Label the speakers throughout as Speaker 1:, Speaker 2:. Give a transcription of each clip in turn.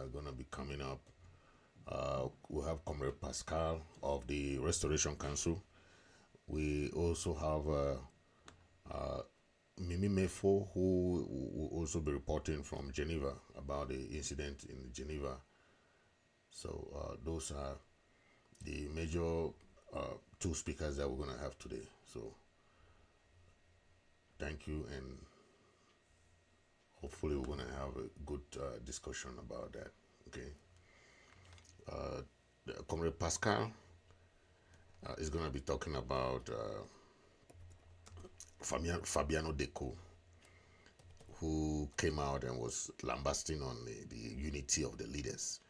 Speaker 1: going to be coming up. We have Comrade Pascal of the Restoration Council. We also have Mimi Mefo, who will also be reporting from Geneva about the incident in Geneva. So those are the major two speakers that we're going to have today. So thank you, and hopefully we're going to have a good discussion about that. Okay. Comrade Pascal is going to be talking about Fabiano Deco, who came out and was lambasting on the unity of the leaders,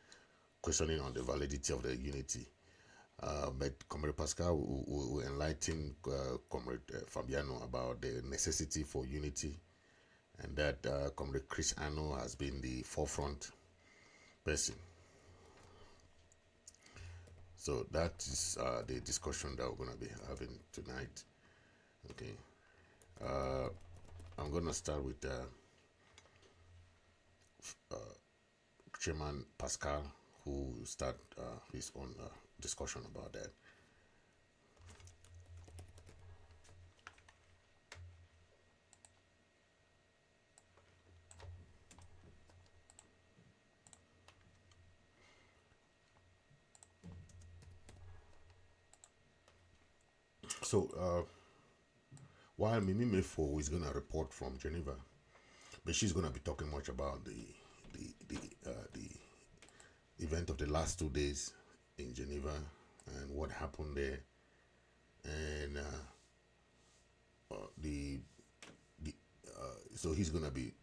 Speaker 1: questioning on the validity of the unity. But Comrade Pascal will enlighten Comrade Fabiano about the necessity for unity, and that Comrade Chris Ano has been the forefront person. So that is the discussion that we're going to be having tonight. Okay. I'm going to start with Chairman Pascal, who will start his own discussion about that. So, while Mimi Mefo is going to report from Geneva, but she's going to be talking much about the event of the last 2 days in Geneva and what happened there, and so she's going to be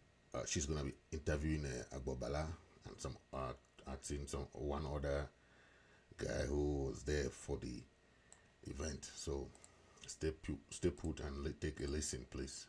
Speaker 1: interviewing Agbobala and some asking one other guy who was there for the event. So stay put and take a listen, please.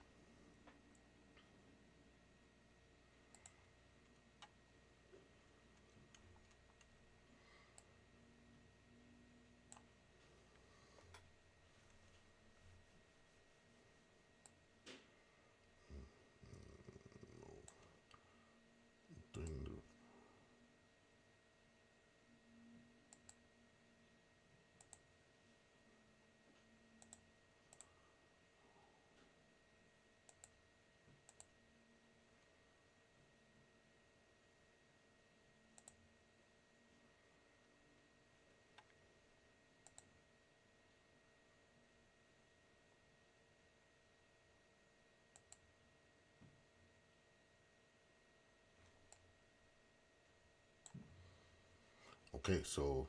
Speaker 1: Okay, so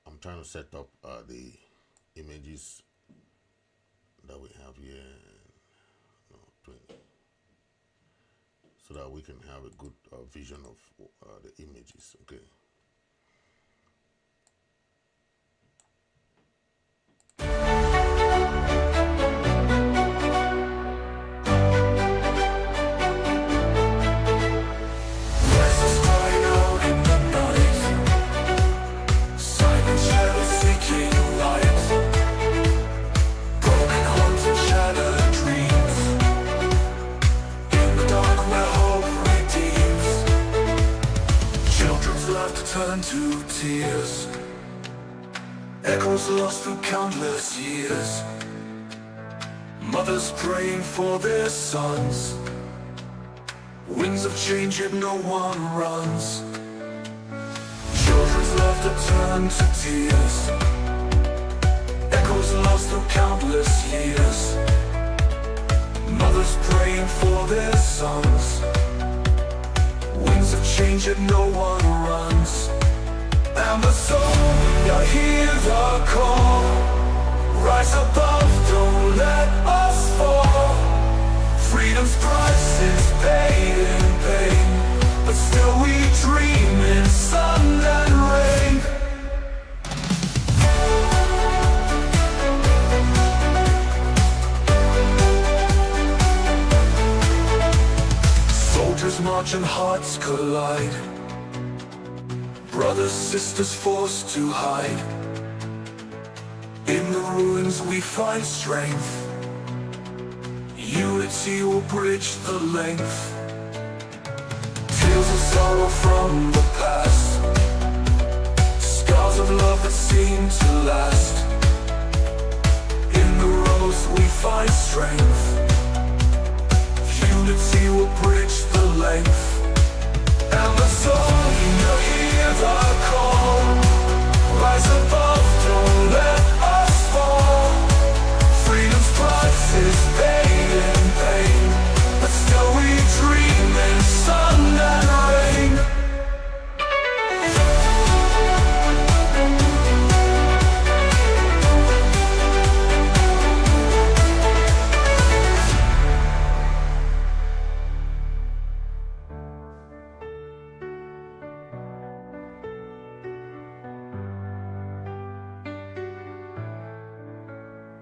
Speaker 1: I'm trying to set up the images that we have here, so that we can have a good vision of the images. Okay.
Speaker 2: Turn to tears, echoes lost through countless years, mothers praying for their sons, winds of change yet no one runs, children's laughter turn to tears, echoes lost through countless years, mothers praying for their sons, winds of change and no one runs. Ambazonia, hear the call. Rise above, don't let us fall. Freedom's price is paid in pain, but still we dream in sun and rain. Soldiers march and hearts collide, brothers, sisters forced to hide. In the ruins we find strength, unity will bridge the length. Tales of sorrow from the past, scars of love that seem to last. In the rose we find strength, unity will bridge the length. Ambazonia, hear the call, rise above, don't let us fall. Freedom's price is paid in pain, but still we dream in sun and rain.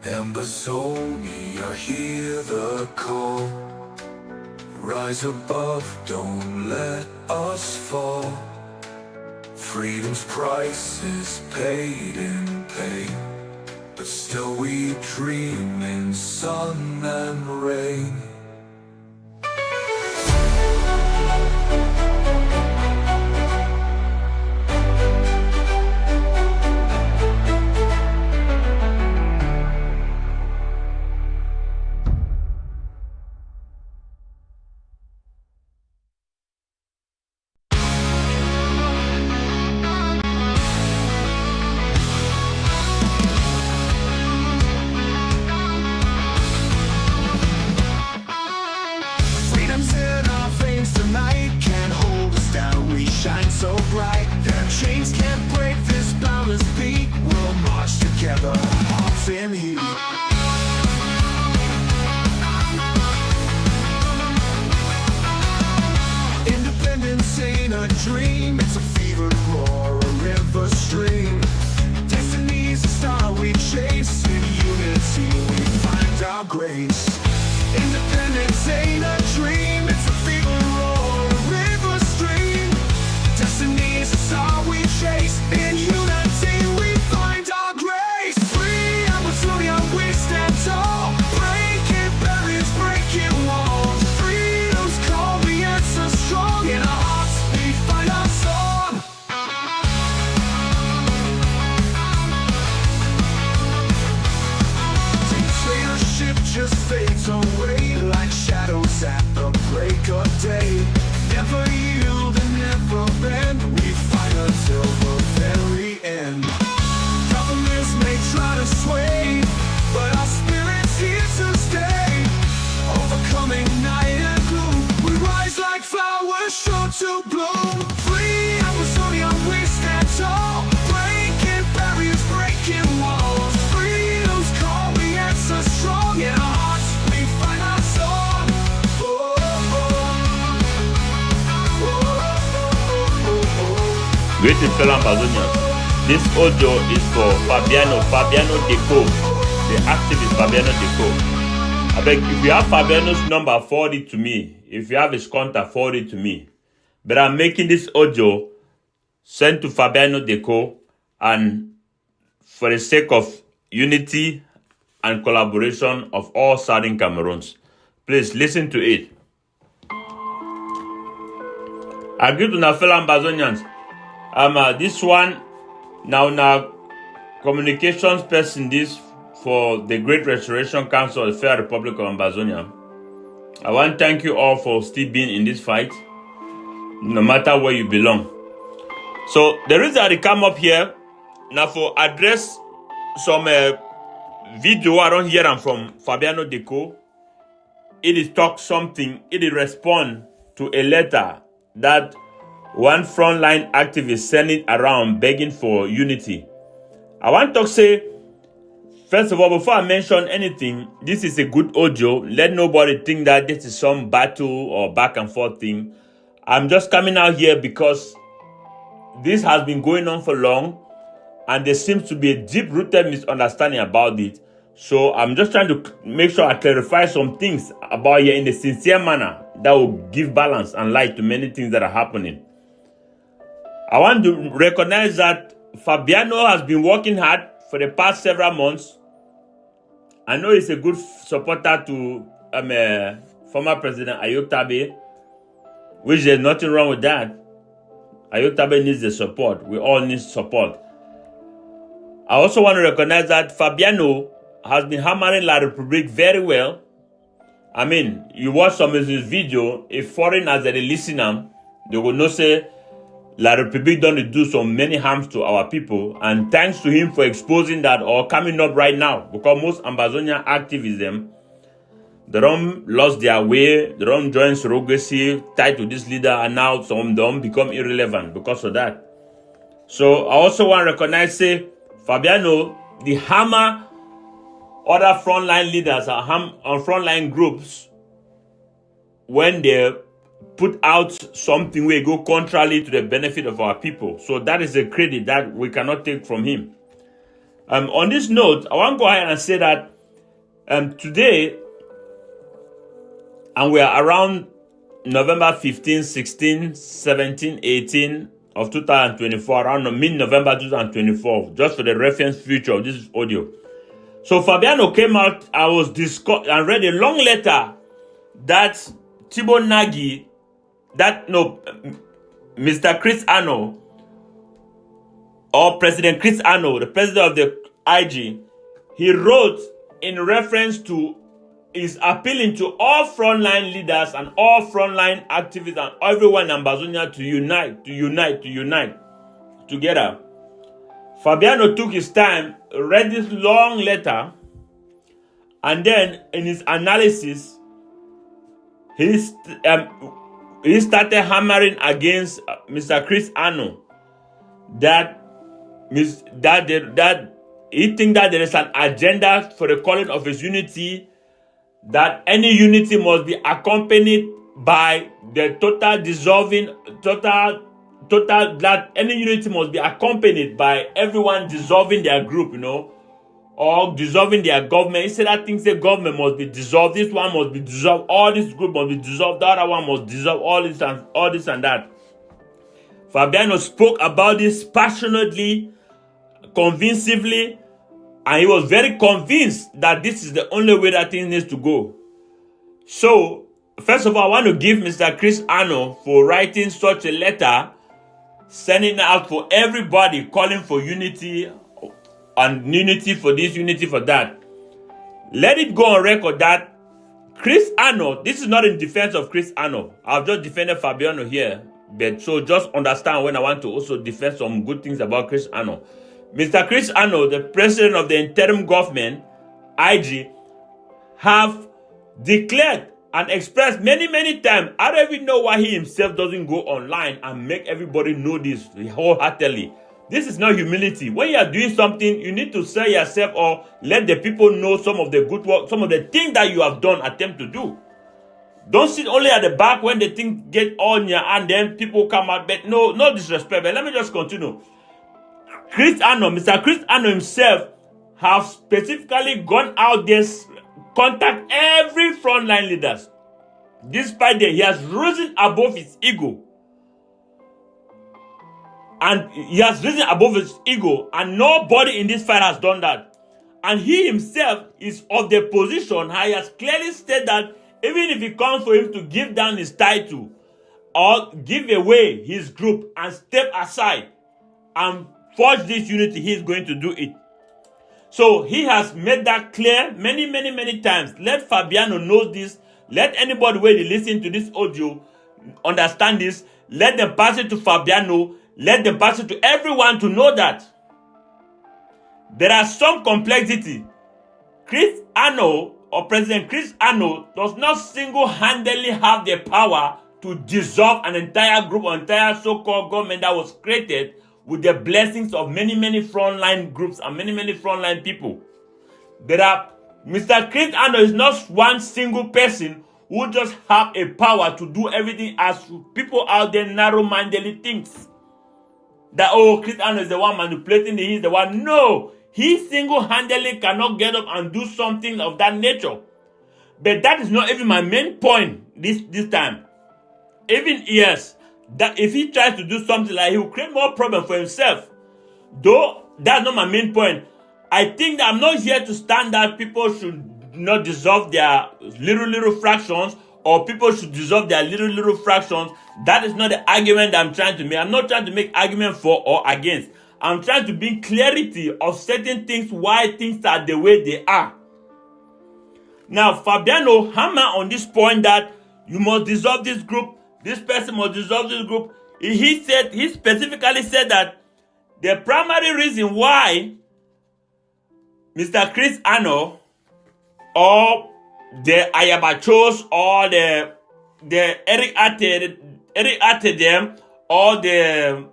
Speaker 2: Ambazonia, hear the call, rise above, don't let us fall. Freedom's price is paid in pain, but still we dream in sun and rain. So bright that chains can't break this boundless beat. We'll march together, hearts in heat. Independence ain't a dream, it's a fevered roar, a river stream. Destiny's a star we chase, in unity we find our grace. Independence ain't a dream, it's a fevered roar, a river stream. Destiny is a star we chase, in unity we find our grace. Free Ambazonia, we stand tall, breaking barriers, breaking walls. Freedom's call, the answer strong, in our hearts we find our song. Dictatorship just fades away like shadows at the break of day. Never yield and never bend, we fight until the very end. Governments may try to sway, but our spirit's here to stay. Overcoming night and gloom, we rise like flowers sure to bloom. Free Ambazonia, we stand tall, breaking barriers, breaking walls. Freedom's call, we answer strong, in our hearts we find our song.
Speaker 3: Greetings, fellow Ambazonians. This audio is for Fabiano Deco, the activist Fabiano Deco. I beg, if you have Fabiano's number, forward it to me. If you have his contact, forward it to me. But I'm making this audio sent to Fabiano Deco, and for the sake of unity and collaboration of all Southern Cameroons. Please listen to it. I greet to my fellow Ambazonians. This one now communications person this for the Great Restoration Council of the Federal Republic of Ambazonia. I want to thank you all for still being in this fight, no matter where you belong. So the reason I come up here now for address some video I don't hear them from Fabiano Deco. It is talk something, it is respond to a letter that one frontline activist sending around begging for unity. I want to say, first of all, before I mention anything, this is a good audio. Let nobody think that this is some battle or back and forth thing. I'm just coming out here because this has been going on for long and there seems to be a deep-rooted misunderstanding about it. So I'm just trying to make sure I clarify some things about here in a sincere manner that will give balance and light to many things that are happening. I want to recognize that Fabiano has been working hard for the past several months. I know he's a good supporter to former President Ayok Tabe. which there's nothing wrong with that. Ayotabe needs the support. We all need support. I also want to recognize that Fabiano has been hammering La République very well. I mean, you watch some of his video, if foreigners that they listen them, they will not say La République don't do so many harms to our people, and thanks to him for exposing that or coming up right now, because most Ambazonian activists, they don't lost their way, they don't join surrogacy, tied to this leader, and now some of them become irrelevant because of that. So I also want to recognize, say, Fabiano, the hammer other frontline leaders on frontline groups when they put out something where go contrary to the benefit of our people. So that is a credit that we cannot take from him. On this note, I want to go ahead and say that today, and we are around November 15, 16, 17, 18 of 2024, around mid-November 2024, just for the reference future of this audio. So Fabiano came out, I was discussed and read a long letter that Thibaut Nagy, Mr. Chris Ano, or President Chris Ano, the president of the IG, he wrote in reference to is appealing to all frontline leaders and all frontline activists and everyone in Ambazonia to unite together. Fabiano took his time, read this long letter, and then in his analysis, he started hammering against Mr. Chris Ano that he thinks that there is an agenda for the calling of his unity, that any unity must be accompanied by the total dissolving, that any unity must be accompanied by everyone dissolving their group, or dissolving their government. He said that things the government must be dissolved, this one must be dissolved, all this group must be dissolved, the other one must dissolve, all this and that. Fabiano spoke about this passionately, convincingly, and he was very convinced that this is the only way that things needs to go. So, first of all, I want to give Mr. Chris Ano for writing such a letter, sending out for everybody, calling for unity, and unity for this, unity for that. Let it go on record that Chris Ano, this is not in defense of Chris Ano. I've just defended Fabiano here, but so just understand when I want to also defend some good things about Chris Ano. Mr. Chris Ano, the president of the interim government, IG, have declared and expressed many times. I don't even know why he himself doesn't go online and make everybody know this wholeheartedly. This is not humility. When you are doing something, you need to say yourself or let the people know some of the good work, some of the things that you have done, attempt to do. Don't sit only at the back when the thing get on you and then people come out. But no disrespect. But let me just continue. Mr. Chris Ano himself have specifically gone out there, contact every frontline leaders. Despite that, he has risen above his ego. And he has risen above his ego, and nobody in this fight has done that. And he himself is of the position, he has clearly stated that even if it comes for him to give down his title or give away his group and step aside and forge this unity, he is going to do it. So he has made that clear many times. Let Fabiano know this. Let anybody where they listen to this audio understand this. Let them pass it to Fabiano. Let them pass it to everyone to know that there are some complexity. Chris Ano or President Chris Ano does not single-handedly have the power to dissolve an entire group or entire so-called government that was created with the blessings of many frontline groups and many frontline people. Mr. Chris Ano is not one single person who just have a power to do everything as people out there narrow-mindedly thinks. That, Chris Ano is the one manipulating, he's the one. No, he single-handedly cannot get up and do something of that nature. But that is not even my main point this time. Even, yes, that if he tries to do something like he will create more problem for himself. Though, that's not my main point. I think that I'm not here to stand that people should not dissolve their little fractions, or people should dissolve their little fractions That is not the argument I'm trying to make. I'm not trying to make argument for or against. I'm trying to bring clarity of certain things, why things are the way they are. Now, Fabiano hammer on this point that you must dissolve this group, this person must dissolve this group. He specifically said that the primary reason why Mr. Chris Ano or the Ayabachos or the Eric Atedem or the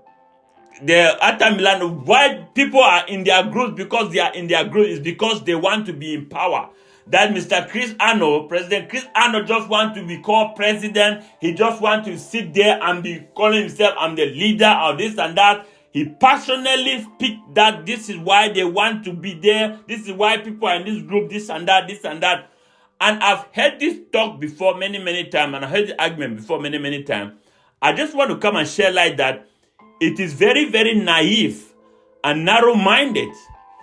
Speaker 3: Atamilan, why people are in their groups because they are in their group is because they want to be in power. That Mr. Chris Ano, President Chris Ano, just want to be called president. He just want to sit there and be calling himself, I'm the leader or this and that. He passionately speaks that this is why they want to be there. This is why people are in this group, this and that, this and that. And I've heard this talk before many, many times, and I heard the argument before many, many times. I just want to come and share light that it is very, very naive and narrow-minded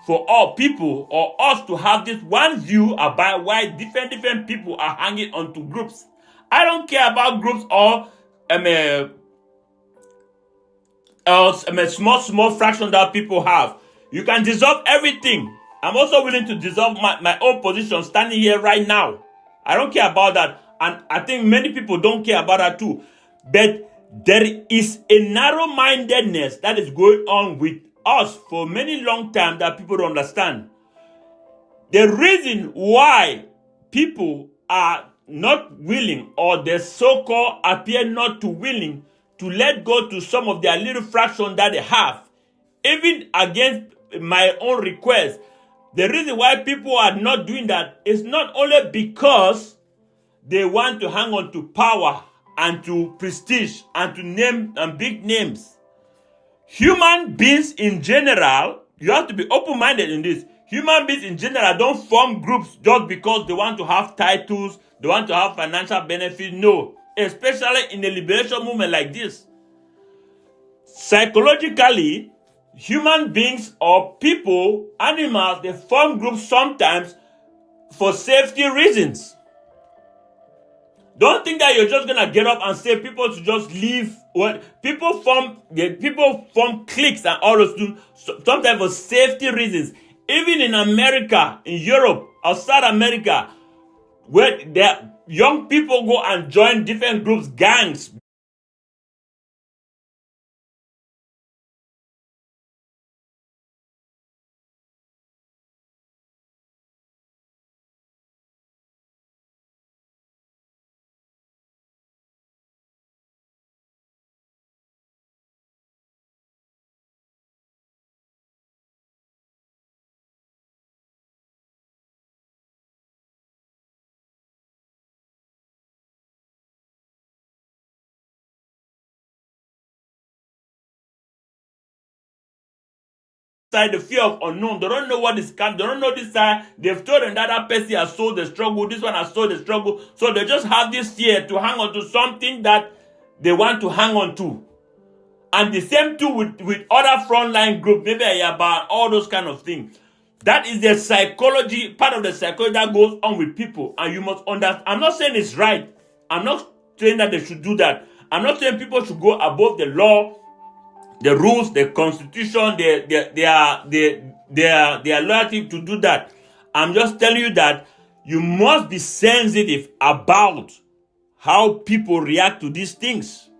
Speaker 3: for all people or us to have this one view about why different people are hanging onto groups. I don't care about groups or small fraction that people have. You can dissolve everything. I'm also willing to dissolve my own position standing here right now. I don't care about that. And I think many people don't care about that too. But there is a narrow-mindedness that is going on with us for many long time that people don't understand. The reason why people are not willing or the so-called appear not to willing to let go to some of their little fraction that they have, even against my own request, the reason why people are not doing that is not only because they want to hang on to power and to prestige and to name and big names. Human beings in general, you have to be open-minded in this. Human beings in general don't form groups just because they want to have titles, they want to have financial benefits. No, especially in a liberation movement like this. Psychologically, human beings or people, animals, they form groups sometimes for safety reasons. Don't think that you're just gonna get up and say people should just leave. People form cliques and all those things sometimes for safety reasons. Even in America, in Europe, or South America, where the young people go and join different groups, gangs. The fear of unknown. They don't know what is coming. They don't know this side. They've told them that that person has sold the struggle. This one has sold the struggle. So they just have this fear to hang on to something that they want to hang on to. And the same too with other frontline groups, maybe about all those kind of things. That is the psychology, part of the psychology that goes on with people. And you must understand. I'm not saying it's right. I'm not saying that they should do that. I'm not saying people should go above the law, the rules, the constitution, their loyalty to do that. I'm just telling you that you must be sensitive about how people react to these things.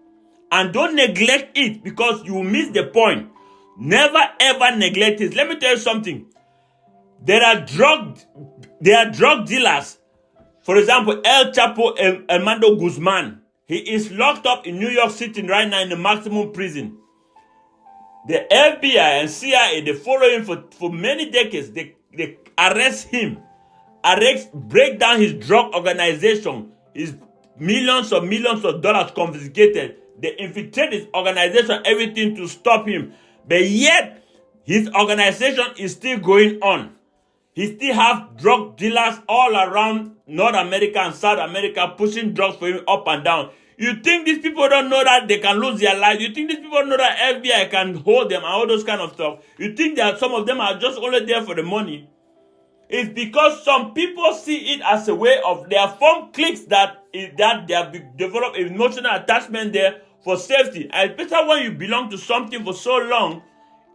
Speaker 3: And don't neglect it because you will miss the point. Never ever neglect it. Let me tell you something. There are drug dealers. For example, El Chapo Armando Guzman. He is locked up in New York City right now in the maximum prison. The FBI and CIA, they follow him for many decades. They arrest him, break down his drug organization, his millions of dollars confiscated. They infiltrate his organization, everything to stop him. But yet, his organization is still going on. He still have drug dealers all around North America and South America pushing drugs for him up and down. You think these people don't know that they can lose their lives? You think these people know that FBI can hold them and all those kind of stuff? You think that some of them are just only there for the money? It's because some people see it as a way of their form cliques that they have developed emotional attachment there for safety. And especially when you belong to something for so long,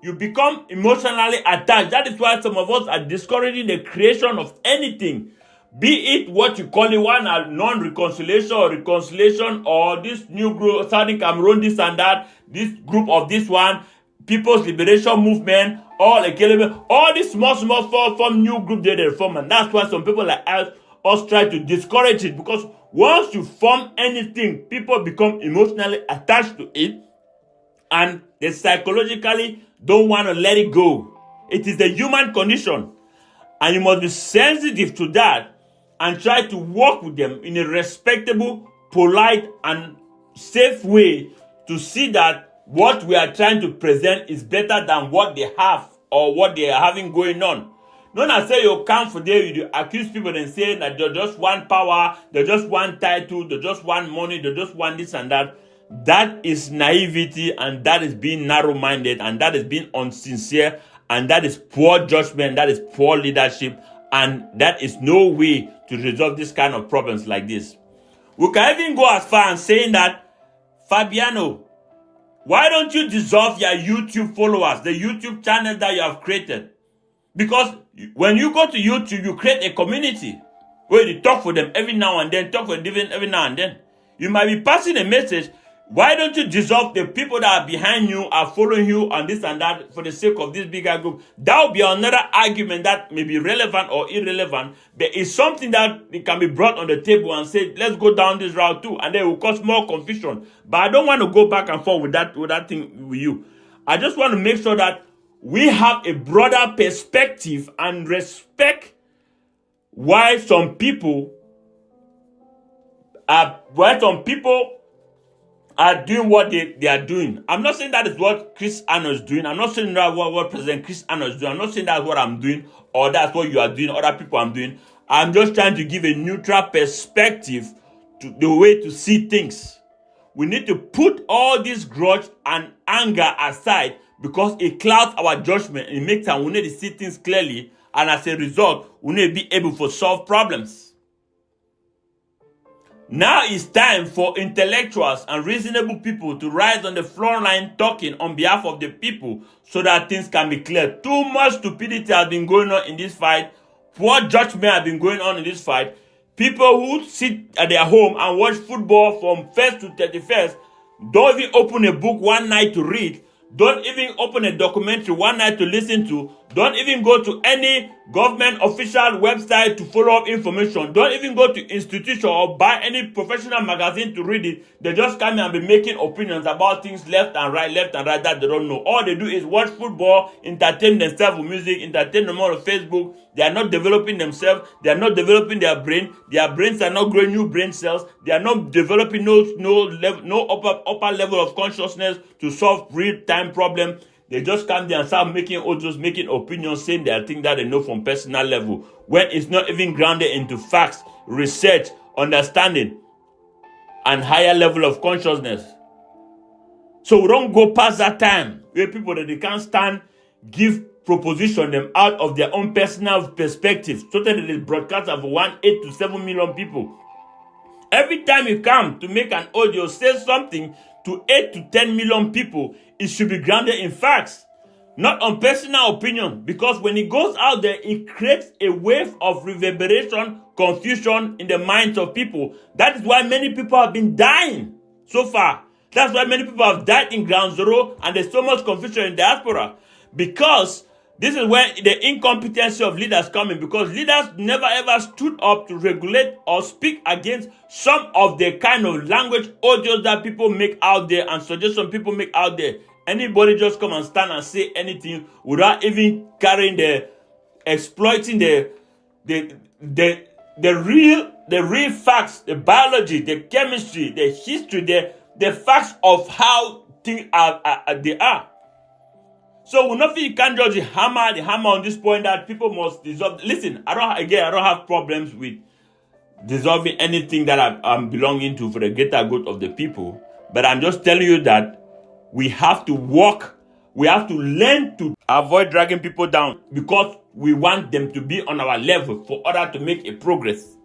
Speaker 3: you become emotionally attached. That is why some of us are discouraging the creation of anything. Be it what you call it, one non-reconciliation or reconciliation, or this new group, Southern Cameroon, this and that, this group of this one, People's Liberation Movement, all these small form new group they form. And that's why some people like us try to discourage it, because once you form anything, people become emotionally attached to it, and they psychologically don't want to let it go. It is the human condition, and you must be sensitive to that and try to work with them in a respectable, polite, and safe way to see that what we are trying to present is better than what they have or what they are having going on. Don't I say you come for there, you accuse people and say that they just want power, they just want title, they just want money, they just want this and that. That is naivety, and that is being narrow-minded, and that is being unsincere, and that is poor judgment, that is poor leadership, and that is no way to resolve this kind of problems like this. We can even go as far as saying that, Fabiano, why don't you dissolve your YouTube followers, the YouTube channel that you have created? Because when you go to YouTube, you create a community where you talk for them every now and then, talk for them every now and then. You might be passing a message. Why don't you dissolve the people that are behind you, are following you on this and that for the sake of this bigger group? That would be another argument that may be relevant or irrelevant, but it's something that it can be brought on the table and say, let's go down this route too, and then it will cause more confusion. But I don't want to go back and forth with that thing with you. I just want to make sure that we have a broader perspective and respect why some people are doing what they are doing. I'm not saying that is what Chris Ano is doing. I'm not saying that what President Chris Ano is doing. I'm not saying that's what I'm doing, or that's what you are doing, other people I'm doing. I'm just trying to give a neutral perspective to the way to see things. We need to put all this grudge and anger aside, because it clouds our judgment and it makes us we need to see things clearly, and as a result, we need to be able to solve problems. Now it's time for intellectuals and reasonable people to rise on the front line talking on behalf of the people so that things can be clear. Too much stupidity has been going on in this fight. Poor judgment has been going on in this fight. People who sit at their home and watch football from 1st to 31st don't even open a book one night to read. Don't even open a documentary one night to listen to. Don't even go to any government official website to follow up information. Don't even go to institution or buy any professional magazine to read it. They just come and be making opinions about things left and right that they don't know. All they do is watch football, entertain themselves with music, entertain them on Facebook. They are not developing themselves. They are not developing their brain. Their brains are not growing new brain cells. They are not developing no upper level of consciousness to solve real-time problems. They just come there and start making opinions, saying they are things that they know from personal level, when it's not even grounded into facts, research, understanding, and higher level of consciousness. So we don't go past that time where people that they can't stand proposition them out of their own personal perspective, so that it is broadcast of 8 to 7 million people. Every time you come to make an audio, say something to 8 to 10 million people, it should be grounded in facts, not on personal opinion. Because when it goes out there, it creates a wave of reverberation, confusion in the minds of people. That is why many people have been dying so far. That's why many people have died in ground zero, and there's so much confusion in diaspora. Because this is where the incompetency of leaders come in, because leaders never ever stood up to regulate or speak against some of the kind of language audios that people make out there and suggestions people make out there. Anybody just come and stand and say anything without even exploiting the real facts, the biology, the chemistry, the history, the facts of how things they are. So you can't just hammer on this point that people must dissolve. Listen, I don't have problems with dissolving anything that I'm belonging to for the greater good of the people. But I'm just telling you that we have to work. We have to learn to avoid dragging people down, because we want them to be on our level for order to make a progress.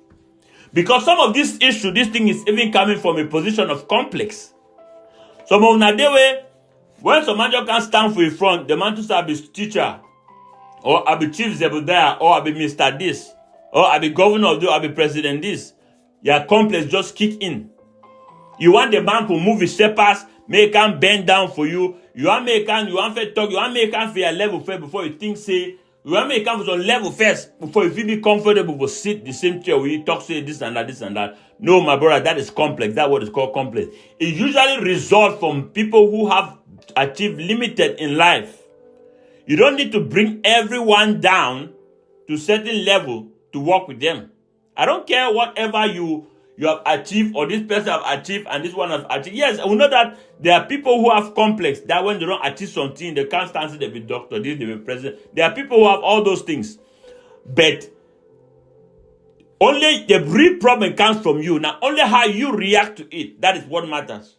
Speaker 3: Because some of this thing is even coming from a position of complex. Some of na dey way, when some man just can't stand for a front, the man to say I be teacher, or I be chief Zebediah, or I be Mr. This, or I be governor of this, or I be president this. Your complex just kick in. You want the man to move his steppers, make him bend down for you. You want make him, you want to talk, you want make him for your level first before you think say, you want make him for some level first before you feel be comfortable to sit the same chair where you talk, say this and that, this and that. No, my brother, that is complex. That's what is called complex. It usually results from people who have achieved limited in life. You don't need to bring everyone down to a certain level to work with them. I don't care whatever you have achieved or this person have achieved and this one has achieved. Yes, we know that there are people who have complex that when they don't achieve something, they can't stand it, they be doctor, this, they be president. There are people who have all those things. But only the real problem comes from you. Now, only how you react to it, that is what matters.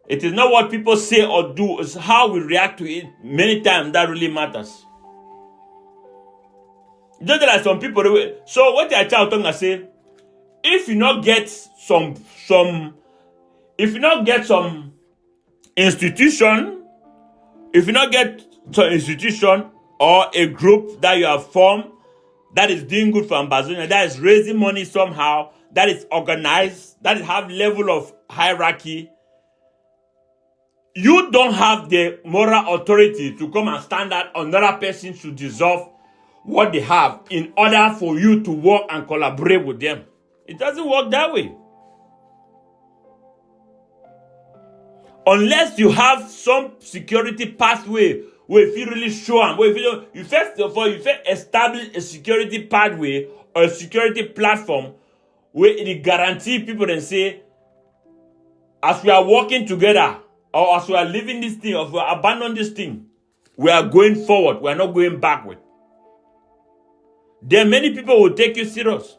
Speaker 3: It is not what people say or do, it's how we react to it many times that really matters. Just like some people, so what I tell them, I say, if you not get some institution, or a group that you have formed that is doing good for Ambazonia, that is raising money somehow, that is organized, that have level of hierarchy, you don't have the moral authority to come and stand that another person should deserve what they have in order for you to work and collaborate with them. It doesn't work that way. Unless you have some security pathway where if you really show them, where if you first of all, you first establish a security pathway or a security platform where it guarantee people and say, as we are working together, or as we are living this thing, or if we abandon this thing, we are going forward, we are not going backward. There are many people who take you serious.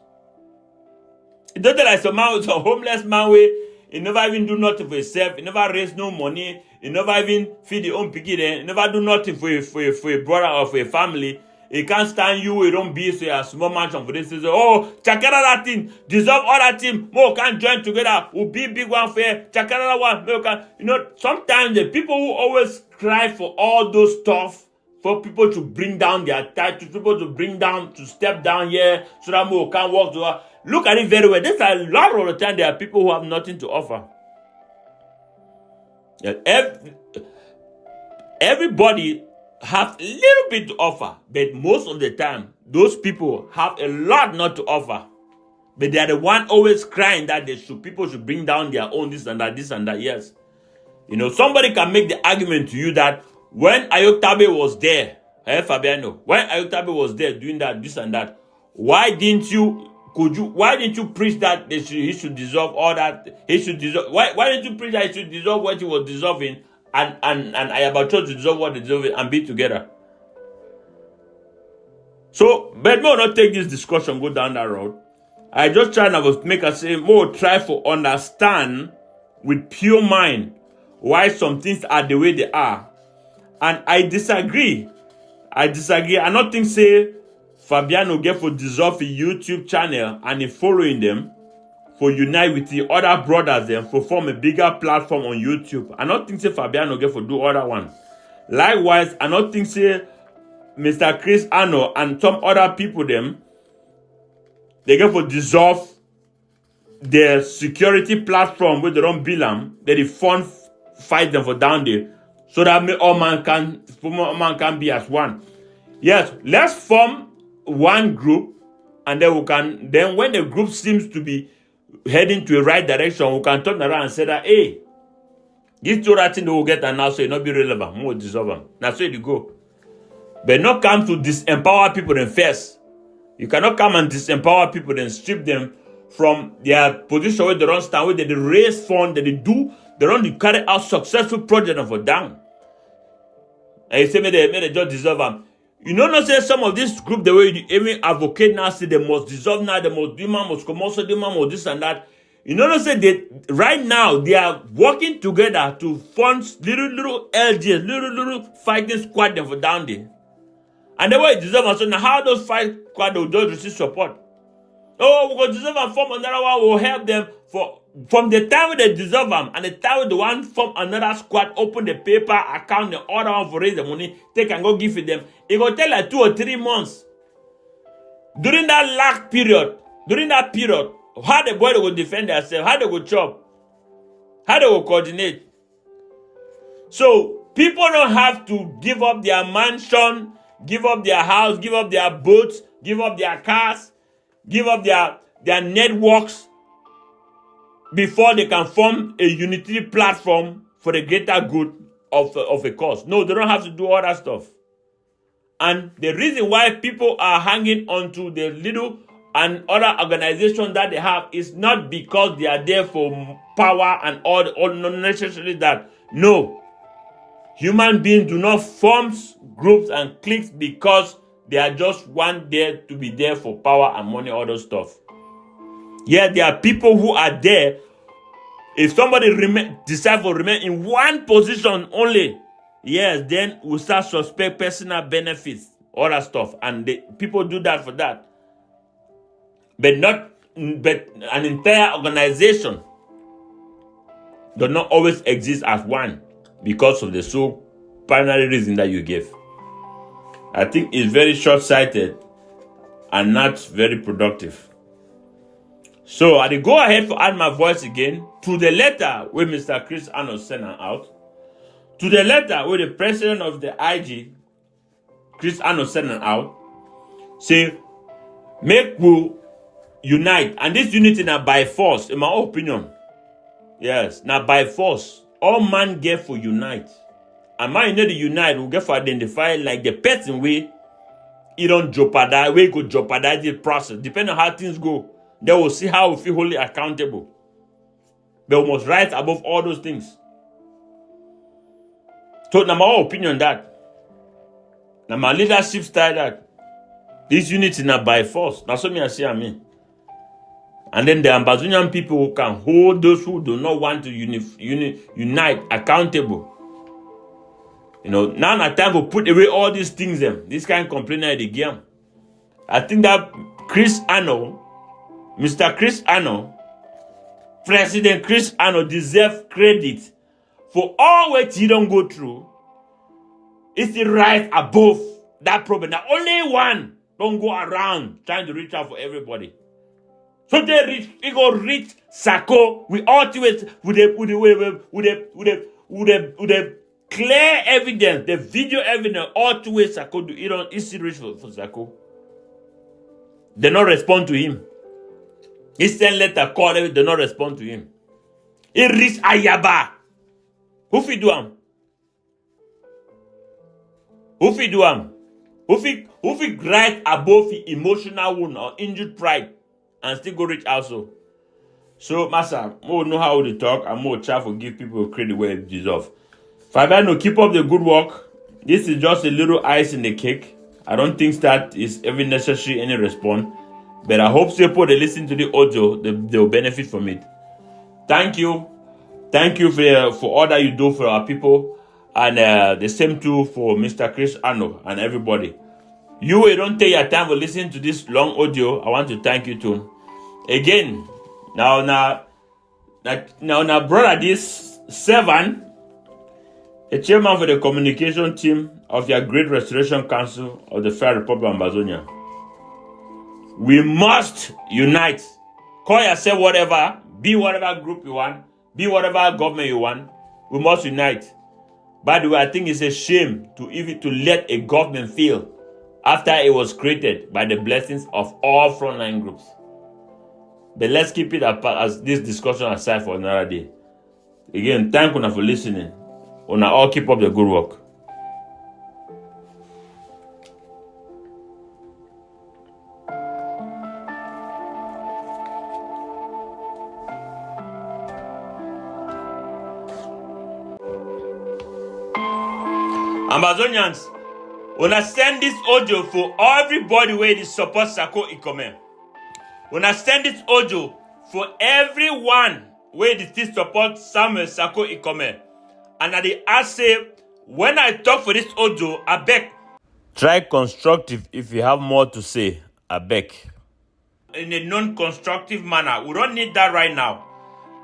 Speaker 3: It doesn't like some man, some homeless man where he never even do nothing for himself, he never raise no money, he never even feed his own piggy there, he never do nothing for a brother or for a family. He can't stand you, he don't be so a small mansion for this. He say, oh, check out that thing, deserve all that team, more can join together, we'll be big one for you, check out that one, more can. You know, sometimes the people who always cry for all those stuff, for people to bring down their title, people to step down here, so that more can walk to. Look at it very well. There's a lot of the time there are people who have nothing to offer. Everybody have a little bit to offer, but most of the time, those people have a lot not to offer. But they are the one always crying that people should bring down their own this and that, yes. You know, somebody can make the argument to you that when Ayoktabe was there, Fabiano, when Ayoktabe was there doing that, this and that, why didn't you preach that he should deserve all that? Why didn't you preach that he should deserve what he was deserving and Ayabacho to deserve what they deserve and be together? So, but more not take this discussion, go down that road. I just try to make us say more try to understand with pure mind why some things are the way they are. And I disagree. I not think say Fabiano get for deserve a YouTube channel and in following them for unite with the other brothers them for form a bigger platform on YouTube. I not think say Fabiano get for do other one. Likewise, I not think say Mr. Chris Ano and some other people them they get for dissolve their security platform where they don't belong, that they fund fight them for down there. So that all man can be as one. Yes, let's form one group, and then when the group seems to be heading to the right direction, we can turn around and say that, hey, these two things they will get and now say not be relevant, more dissolve them. That's where you go. But not come to disempower people then first. You cannot come and disempower people and strip them from their position where they don't stand, where they raise funds, that they don't carry out successful projects for down. And you say, may they just deserve them. You know, not say some of this group, the way you even advocate now, say they must deserve now, they must do man, must come also do man, or this and that. You know, not say they, right now, they are working together to fund little LGs, little fighting squad them for down there. And the way it deserve, so now how those fight squad will just receive support? Oh, we will deserve and form another one will help them for from the time when they dissolve them and the time when the one form another squad, open the paper, account, the other one for raise the money, take and go give it them, it will take like 2 or 3 months. During that period, how the boy will defend themselves, how they will chop, how they will coordinate. So people don't have to give up their mansion, give up their house, give up their boats, give up their cars, give up their networks before they can form a unity platform for the greater good of a cause. No, they don't have to do all that stuff. And the reason why people are hanging on to the little and other organizations that they have is not because they are there for power and all not necessarily that. No. Human beings do not form groups and cliques because they are just one there to be there for power and money, all those stuff. Yeah, there are people who are there. If somebody decide to remain in one position only, yes, then we start suspect personal benefits, all that stuff. And people do that for that. But an entire organization does not always exist as one because of the so primary reason that you gave. I think it's very short-sighted and not very productive. So I go ahead to add my voice again to the letter where Mr. Chris Ano sent out, to the letter where the president of the IG, Chris Ano, sent out, say, make we unite. And this unity now by force, in my opinion. Yes, now by force. All man get for unite. And man, the unite will get for identify like the person way it don't jeopardize, we could jeopardize the process. Depending on how things go, they will see how we feel wholly accountable. They must rise above all those things. So now my opinion that. Now my leadership style that. This unity now by force. That's what I say I mean. And then the Ambazonian people can hold those who do not want to unite accountable. You know, now it's time to put away all these things, this kind of complainer in the game. I think that Chris Ano, Mr. Chris Ano, President Chris Ano deserves credit for all what he don't go through. It's the right above that problem. The only one don't go around trying to reach out for everybody. So he go reach Sako with ultimate with the clear evidence, the video evidence, all two ways Sako do it on easy reach for Sako. They not respond to him. He send letter, call them, they not respond to him. He reach Ayaba. Who fi do him? Who fi do him? Who fi right above the emotional wound or injured pride and still go reach also? So, Master, more know how to talk and more try to give people credit where it deserves. Fabiano, keep up the good work. This is just a little ice in the cake. I don't think that is ever necessary any response. But I hope people they listen to the audio, they will benefit from it. Thank you. Thank you for all that you do for our people. And the same too for Mr. Chris Ano and everybody. You don't take your time to listen to this long audio. I want to thank you too. Again, now, brother, this 7, the chairman for the communication team of your Great Restoration Council of the Federal Republic of Ambazonia. We must unite. Call yourself whatever, be whatever group you want, be whatever government you want. We must unite. By the way, I think it's a shame to let a government fail after it was created by the blessings of all frontline groups. But let's keep it apart as this discussion aside for another day. Again, thank you for listening. Una all keep up the good work. Ambazonians, una send this audio for everybody where they support Sako Ikome. Una send this audio for everyone where they still support Samuel Sako Ikome. And I ask say, when I talk for this audio, I beg. Try constructive if you have more to say. I beg. In a non-constructive manner. We don't need that right now.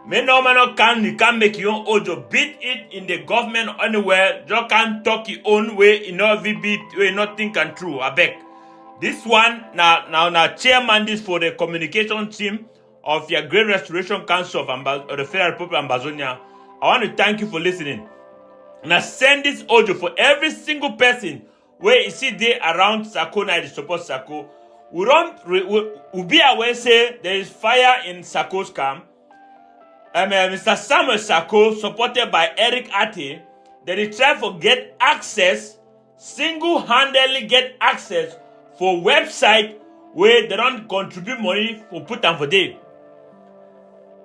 Speaker 3: You can't make your own audio, beat it in the government or anywhere. You can't talk your own way, nothing can true. I beg. This one now chairman this for the communication team of your Great Restoration Council of the Federal Republic of Ambazonia. I want to thank you for listening. Now send this audio for every single person where you see they around Sako now to support Sako. We'll be aware say there is fire in Sako's camp. Mr. Samuel Sako, supported by Eric Ate, they try to get access, single-handedly get access for website where they don't contribute money for put them for day.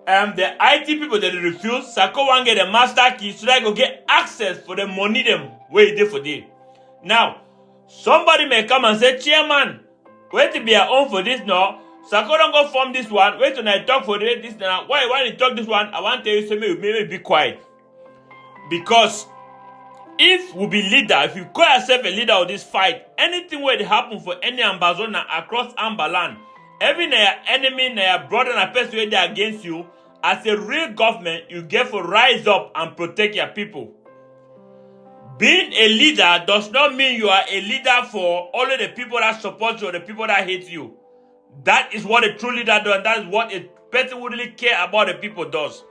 Speaker 3: The IT people they refuse, Sako want get the master key so they go get access for the money them where they for day. Now, somebody may come and say, Chairman, wait to be our own for this now. Sako don't go form this one. Wait till I talk for this now. Why when you talk this one? I want to tell you something. Maybe be quiet. Because if we be leader, if you call yourself a leader of this fight, anything will happen for any Ambazonia across Ambaland, every enemy, brother and person where they against you, as a real government, you get to rise up and protect your people. Being a leader does not mean you are a leader for only the people that support you or the people that hate you. That is what a true leader does. That is what a person who really care about the people does.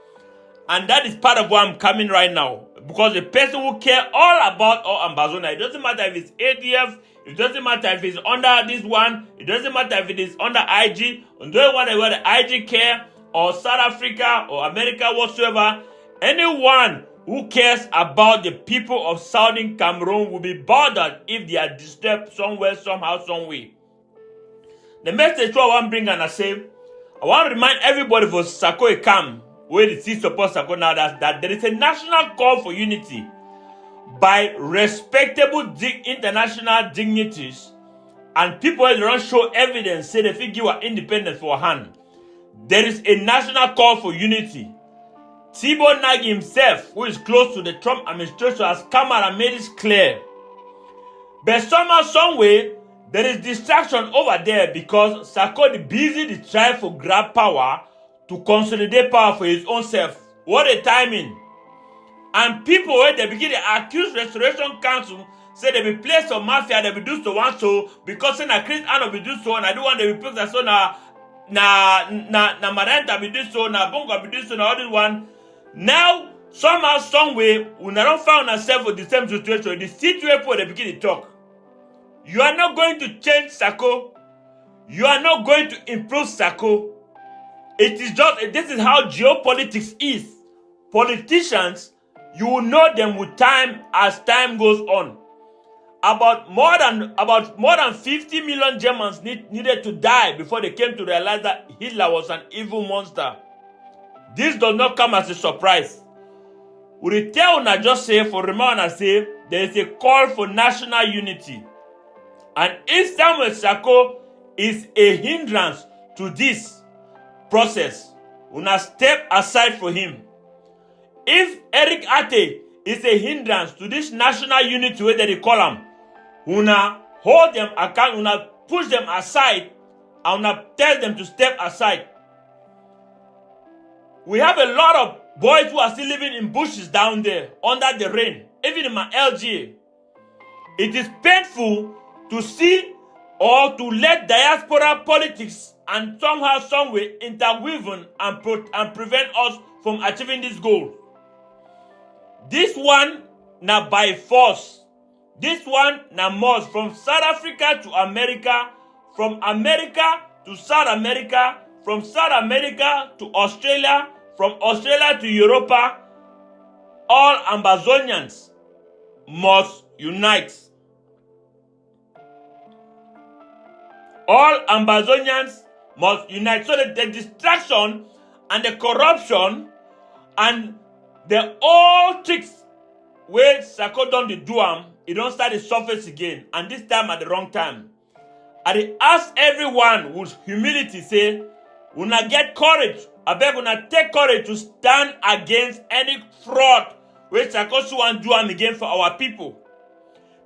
Speaker 3: And that is part of why I'm coming right now. Because the person who care all about all Ambazonia, it doesn't matter if it's ADF, it doesn't matter if it's under this one, it doesn't matter if it is under IG, it doesn't matter whether the IG care, or South Africa, or America, whatsoever. Anyone who cares about the people of Southern Cameroon will be bothered if they are disturbed somewhere, somehow, some way. The message I want to bring and I say, I want to remind everybody for Sako Ekam, where the see support Sako now, that there is a national call for unity by respectable international dignitaries and people who don't show evidence, say they figure are independent for a hand. There is a national call for unity. Thibault Nagy himself, who is close to the Trump administration, has come out and made it clear. But somehow, some way, there is distraction over there because Sako is busy to try to grab power to consolidate power for his own self. What a timing. And people, when they begin to accuse Restoration Council, say they be place of mafia, they be do so one so, because say na Chris Anno be do so, and I do want they be place so na Marenta be do so, na Bongo be do so, na all this one. Now, somehow, some way, we don't find ourselves in the same situation. The situation where they begin to talk. You are not going to change Sako. You are not going to improve Sako. It is just, this is how geopolitics is. Politicians, you will know them with time as time goes on. About more than 50 million Germans needed to die before they came to realize that Hitler was an evil monster. This does not come as a surprise. We tell una just say, for remember say, there is a call for national unity. And if Samuel Sako is a hindrance to this process, una step aside for him. If Eric Ate is a hindrance to this national unity where they call him, una hold them account, una push them aside, and una tell them to step aside. We have a lot of boys who are still living in bushes down there, under the rain, even in my LGA. It is painful to see or to let diaspora politics and somehow, some way interweave and prevent us from achieving this goal. This one, na by force. This one, na must. From South Africa to America, from America to South America, from South America to Australia, from Australia to Europa, all Ambazonians must unite. All Ambazonians must unite. So that the distraction and the corruption and the old tricks where Sako done the do it don't start to surface again. And this time at the wrong time. I ask everyone with humility, say, una get courage. I beg una take courage to stand against any fraud which Sako want do again for our people.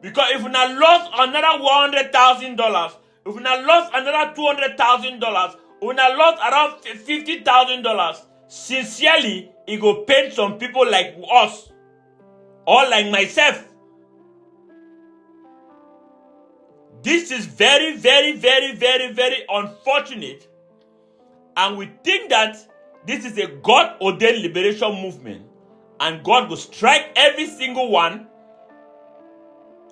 Speaker 3: Because if una lost another $100,000, if una lost another $200,000, una lost around $50,000, sincerely, it go pain some people like us or like myself. This is very, very, very, very, very unfortunate. And we think that this is a God-ordained liberation movement. And God will strike every single one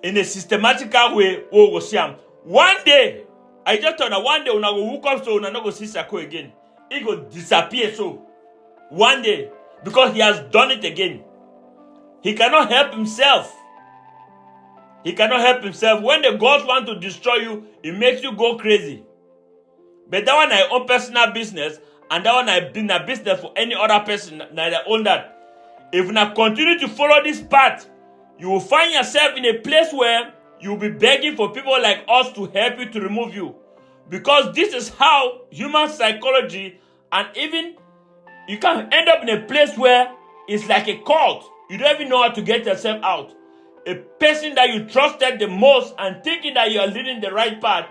Speaker 3: in a systematical way. We will see him. One day, I just thought that one day when I go wake up so when I not go see Sako again, he will disappear so. One day. Because he has done it again. He cannot help himself. He cannot help himself. When the gods want to destroy you, it makes you go crazy. But that one I own personal business, and that one I been a business for any other person that I own that. If you now continue to follow this path, you will find yourself in a place where you will be begging for people like us to help you to remove you. Because this is how human psychology, and even you can end up in a place where it's like a cult. You don't even know how to get yourself out. A person that you trusted the most and thinking that you are leading the right path,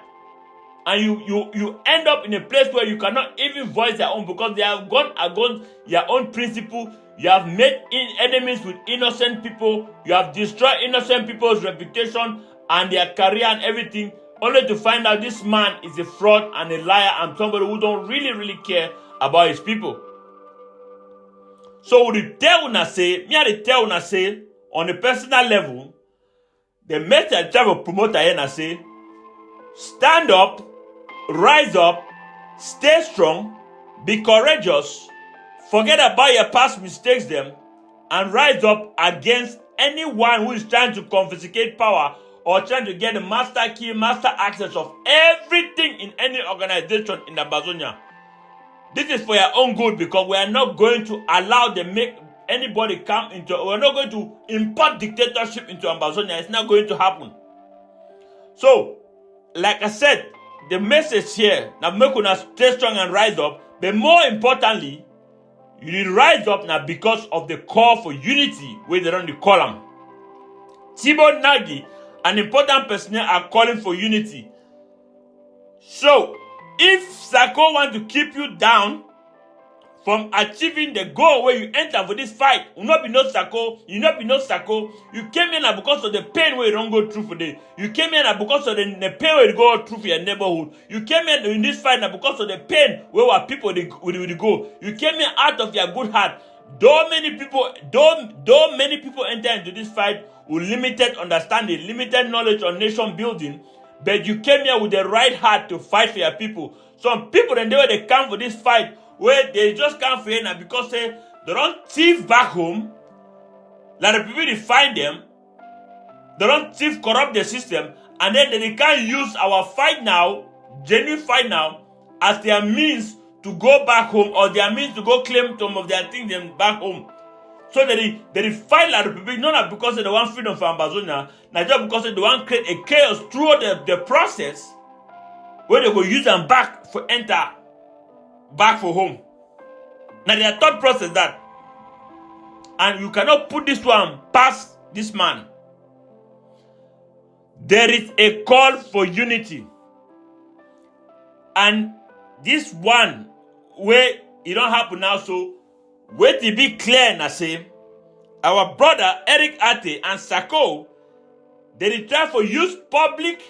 Speaker 3: and you end up in a place where you cannot even voice your own because they have gone against your own principle. You have made enemies with innocent people. You have destroyed innocent people's reputation and their career and everything, only to find out this man is a fraud and a liar and somebody who don't really care about his people. So we tell una say, on a personal level, the message I try to promote here and say, stand up, rise up, stay strong, be courageous, forget about your past mistakes them, and rise up against anyone who is trying to confiscate power or trying to get the master key, master access of everything in any organization in Ambazonia. This is for your own good because we are not going to allow them make anybody come into, we're not going to import dictatorship into Ambazonia. It's not going to happen. So, like I said, the message here, now make us stay strong and rise up, but more importantly, you need to rise up now because of the call for unity where they run the column. Thibaut Nagy, an important person, are calling for unity. So, if Sako want to keep you down from achieving the goal where you enter for this fight, you not be no Sako, you not be no Sako. You came here now because of the pain where you don't go through for day. You came here now because of the pain where you go through for your neighborhood. You came here in this fight now because of the pain where our people they go. You came here out of your good heart. Though many people enter into this fight with limited understanding, limited knowledge on nation building, but you came here with the right heart to fight for your people. Some people and they come for this fight where they just come for here now because they don't thief back home. Like the people they find them, they don't thief, corrupt the system, and then they can't use our fight now, genuine fight now, as their means to go back home or their means to go claim some of their things them back home. So they fight like the people, not because they want freedom for Ambazonia, not just because they want to create a chaos throughout the process where they go use them back for enter back for home. Now their thought process that, and you cannot put this one past this man. There is a call for unity, and this one where it don't happen now. So wait to be clear and say, our brother Eric Ate and Sako, they try to use public,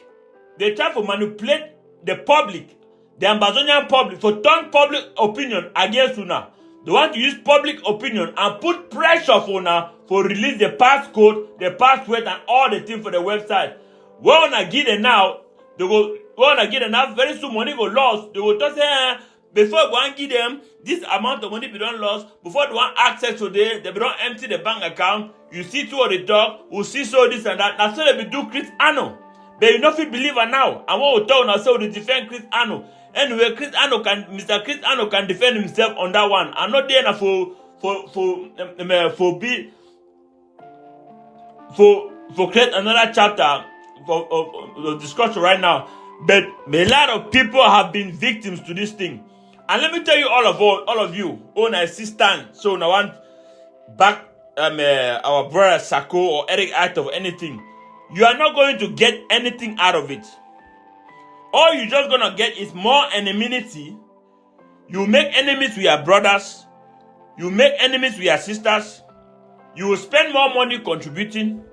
Speaker 3: they try to manipulate the public, the Ambazonian public, for turn public opinion against Una. They want to use public opinion and put pressure for Una for release the passcode, the password, and all the things for the website. When Una get it now, they go, when Una get it now, very soon money go lost. They will just say, before we want to give them this amount of money be done lost, before they want access to they don't empty the bank account. You see two of the dog, who see so this and that. Now so they be do Chris Ano. But you not feel believer now. And what we tell now so we defend Chris Ano. Anyway, Mr. Chris Ano can defend himself on that one. I'm not there for create another chapter for discussion right now. But a lot of people have been victims to this thing. And let me tell you all of you, own assistant, so now want back our brother Sako or Eric out of anything. You are not going to get anything out of it. All you're just gonna get is more anonymity. You make enemies with your brothers. You make enemies with your sisters. You will spend more money contributing.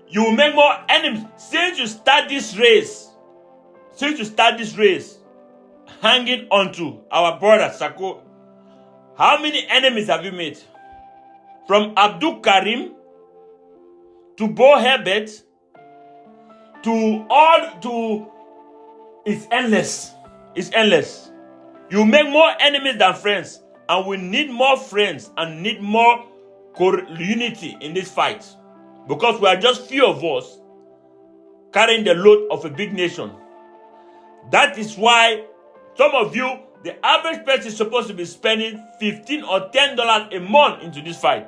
Speaker 3: You will make more enemies. Since you start this race, hanging onto our brother Sako, how many enemies have you made? From Abdul Karim to Bo Herbert to it's endless. It's endless. You make more enemies than friends, and we need more friends and need more unity in this fight, because we are just few of us carrying the load of a big nation. That is why some of you, the average person is supposed to be spending $15 or $10 a month into this fight.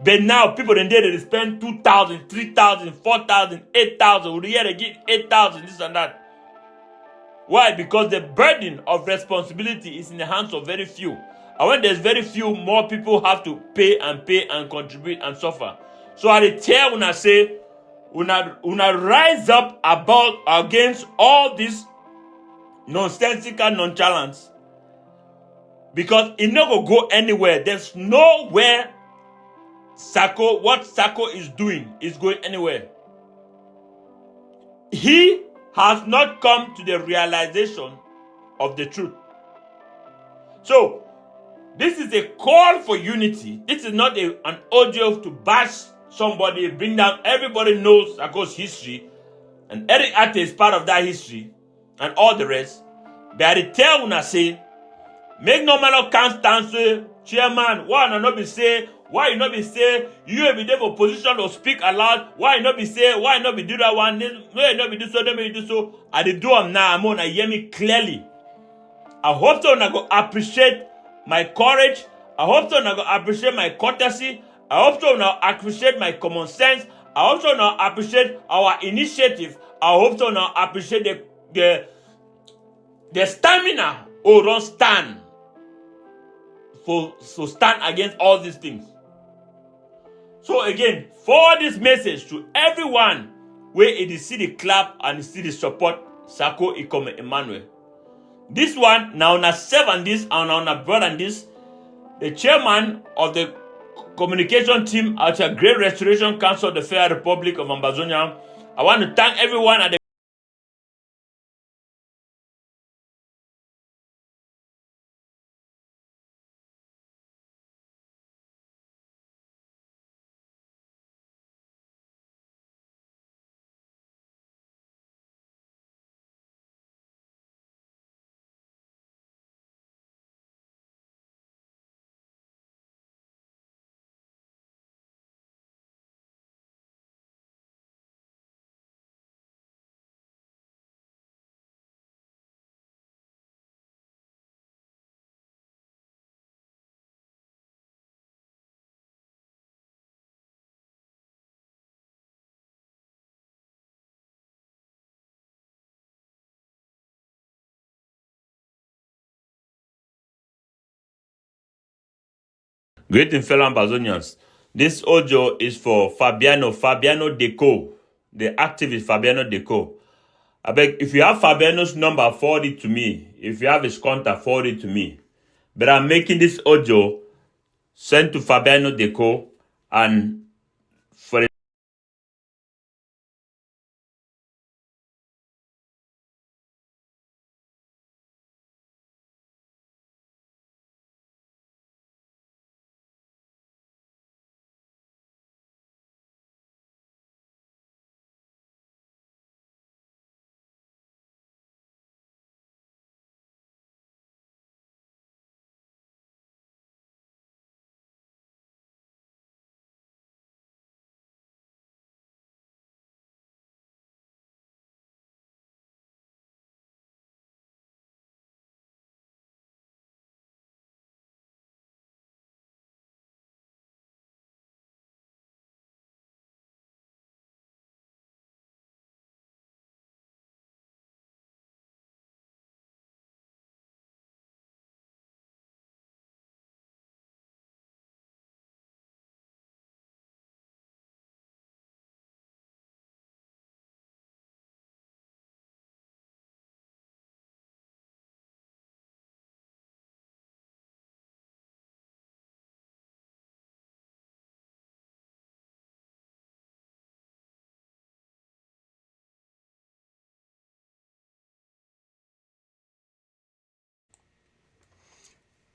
Speaker 3: But now people in there, they spend 2,000, 3,000, 4,000, 8,000. We hear they give 8,000, this and that. Why? Because the burden of responsibility is in the hands of very few. And when there's very few, more people have to pay and contribute and suffer. So I tell when I say, when I rise up against all this nonsensical nonchalance, because it never go anywhere. There's nowhere what Sako is doing is going anywhere. He has not come to the realization of the truth. So, this is a call for unity. This is not an audio to bash somebody, bring down. Everybody knows Sako's history, and every artist is part of that history, and all the rest. But I tell when I say, make no matter can't stand chairman, why not be say, why you not be say, you will be there for position to speak aloud, why not be say, why not be do that one, why not be do so, don't be do so. I do them now, I'm on, I hear me clearly. I hope so I go appreciate my courage. I hope so I go appreciate my courtesy. I hope so now appreciate my common sense. I hope so now appreciate our initiative. I hope so now appreciate the stamina or don't stand for stand against all these things. So again, forward this message to everyone where it is see the clap and see the support Sako Ikome Emmanuel. This one now na seven this and now na brother and this, the chairman of the communication team at a Great Restoration Council of the Fair Republic of Ambazonia. I want to thank everyone at the Greetings, fellow Ambazonians. This audio is for Fabiano Deco, the activist Fabiano Deco. I beg, if you have Fabiano's number, forward it to me. If you have his contact, forward it to me. But I'm making this audio sent to Fabiano Deco and for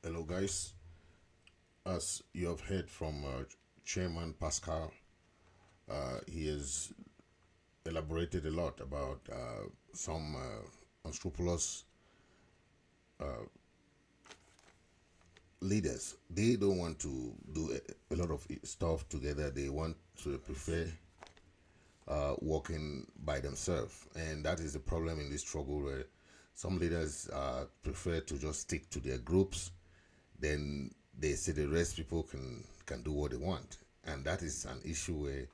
Speaker 1: Hello, guys. As you have heard from Chairman Pascal, he has elaborated a lot about some unscrupulous leaders. They don't want to do a lot of stuff together. They want to prefer working by themselves, and that is the problem in this struggle, where some leaders prefer to just stick to their groups. Then they say the rest people can do what they want, and that is an issue where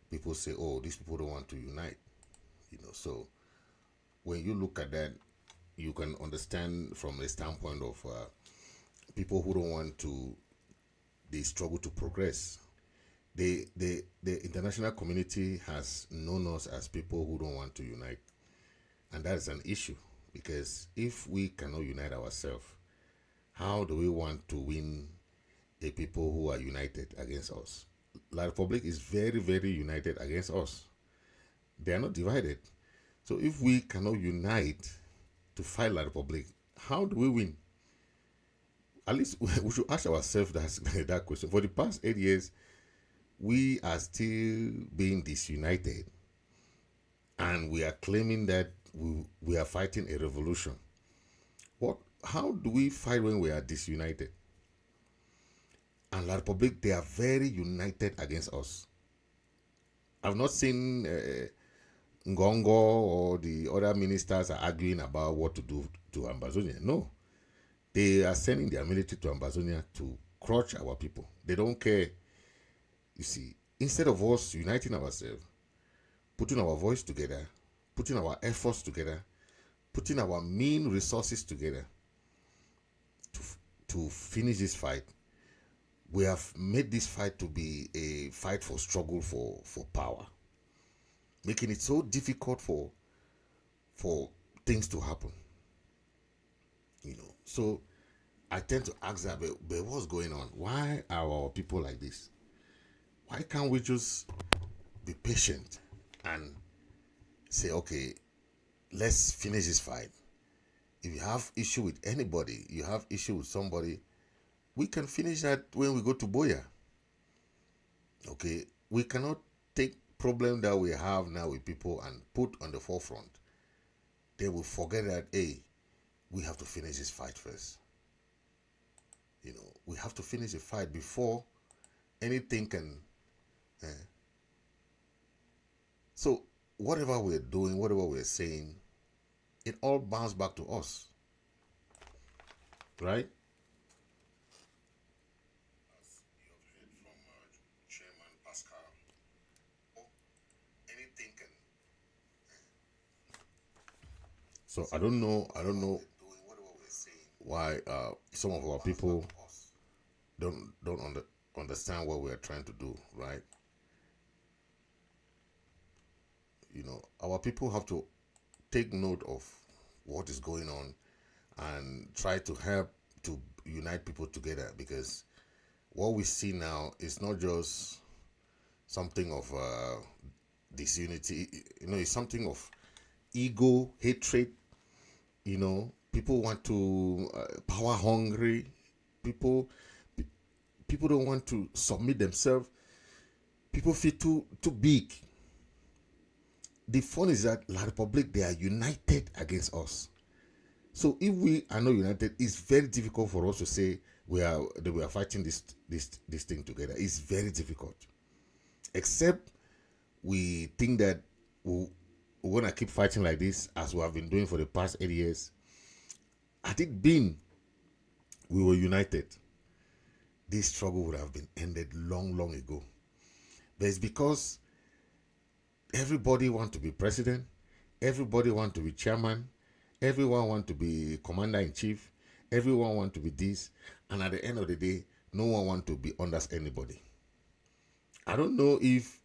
Speaker 1: people say, "Oh, these people don't want to unite." So when you look at that, you can understand from the standpoint of people who don't want to, they struggle to progress. The international community has known us as people who don't want to unite, and that is an issue, because if we cannot unite ourselves, how do we want to win a people who are united against us? La Republic is very, very united against us. They are not divided. So if we cannot unite to fight La Republic, how do we win? At least we should ask ourselves that question. For the past 8 years, we are still being disunited, and we are claiming that we are fighting a revolution. How do we fight when we are disunited? And La Republic, they are very united against us. I've not seen Ngongo or the other ministers are arguing about what to do to Ambazonia. No. They are sending their military to Ambazonia to crush our people. They don't care. You see, instead of us uniting ourselves, putting our voice together, putting our efforts together, putting our mean resources together to finish this fight, we have made this fight to be a fight for struggle for power, making it so difficult for things to happen. So I tend to ask that, but what's going on? Why are our people like this? Why can't we just be patient and say, okay, let's finish this fight? If you have issue with anybody, you have issue with somebody, we can finish that when we go to Boya. Okay, we cannot take problem that we have now with people and put on the forefront. They will forget that, hey, we have to finish this fight first. We have to finish the fight before anything can. So whatever we're doing, whatever we're saying, it all bounces back to us, right? As you have heard from Chairman Pascal, anything can. So I don't know why some of our people don't understand what we are trying to do, right? Our people have to take note of what is going on and try to help to unite people together, because what we see now is not just something of disunity. It's something of ego, hatred. People want to power hungry. People don't want to submit themselves. People feel too big. The fun is that La Republic, they are united against us. So if we are not united, it's very difficult for us to say we are fighting this thing together. It's very difficult. Except we think that we're going to keep fighting like this as we have been doing for the past 8 years. Had it been we were united, this struggle would have been ended long, long ago. But it's because everybody wants to be president, everybody wants to be chairman, everyone wants to be commander-in-chief, everyone wants to be this, and at the end of the day, no one wants to be under anybody. I don't know if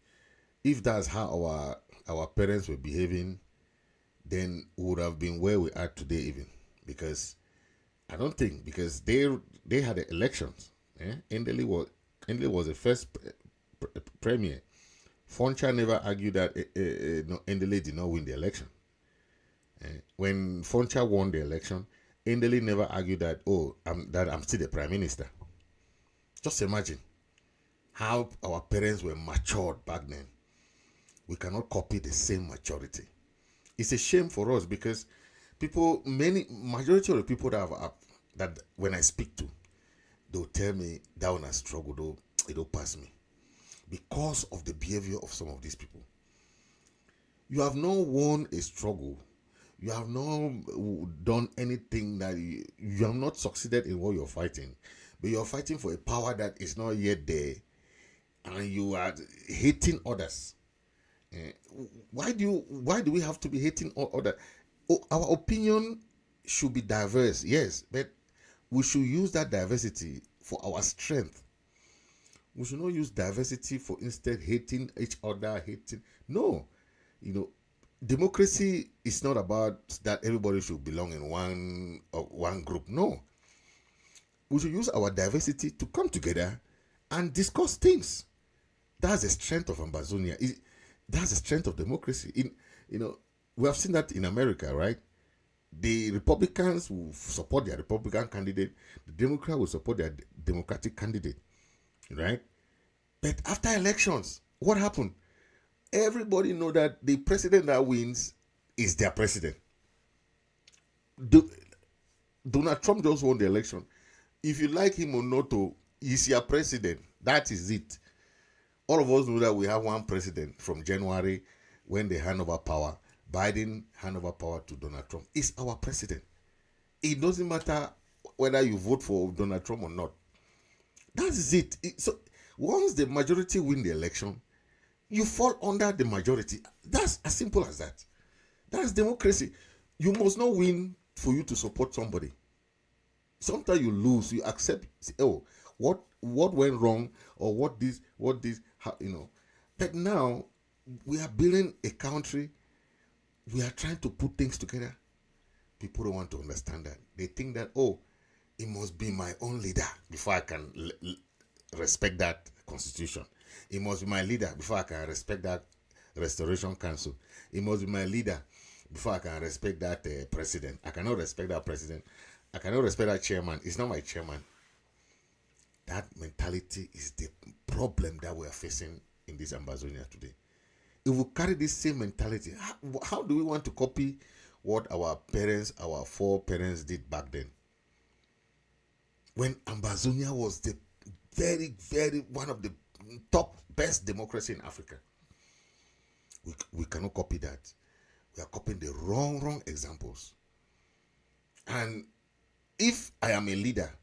Speaker 1: that's how our parents were behaving, then we would have been where we are today even. Because I don't think, because they had the elections. Endele was the first premier. Foncha never argued that Endele did not win the election. When Foncha won the election, Endele never argued that, I'm still the prime minister. Just imagine how our parents were matured back then. We cannot copy the same maturity. It's a shame for us because majority of the people that when I speak to, they'll tell me that one has struggled, though it'll pass me. Because of the behavior of some of these people. You have not won a struggle. You have not done anything that you have not succeeded in what you're fighting. But you're fighting for a power that is not yet there. And you are hating others. Why do we have to be hating others? Our opinion should be diverse, yes, but we should use that diversity for our strength. We should not use diversity for instead hating each other, No, democracy is not about that everybody should belong in one group. No, we should use our diversity to come together and discuss things. That's the strength of Ambazonia. That's the strength of democracy. We have seen that in America, right? The Republicans will support their Republican candidate. The Democrats will support their Democratic candidate, right? But after elections, what happened? Everybody know that the president that wins is their president. Donald Trump just won the election. If you like him or not, he's your president. That is it. All of us know that we have one president from January when they hand over power. Biden hand over power to Donald Trump. It's our president. It doesn't matter whether you vote for Donald Trump or not. That is it. So once the majority win the election, you fall under the majority. That's as simple as that. That's democracy. You must not win for you to support somebody. Sometimes you lose. You accept. What went wrong, or what this, But now we are building a country. We are trying to put things together. People don't want to understand that. They think that, it must be my own leader before I can respect that constitution. It must be my leader before I can respect that restoration council. It must be my leader before I can respect that president. I cannot respect that president. I cannot respect that chairman. It's not my chairman. That mentality is the problem that we are facing in this Ambazonia today. If we carry this same mentality, how do we want to copy what our foreparents did back then? When Ambazonia was the very, very one of the top best democracy in Africa. We cannot copy that. We are copying the wrong examples. And if I am a leader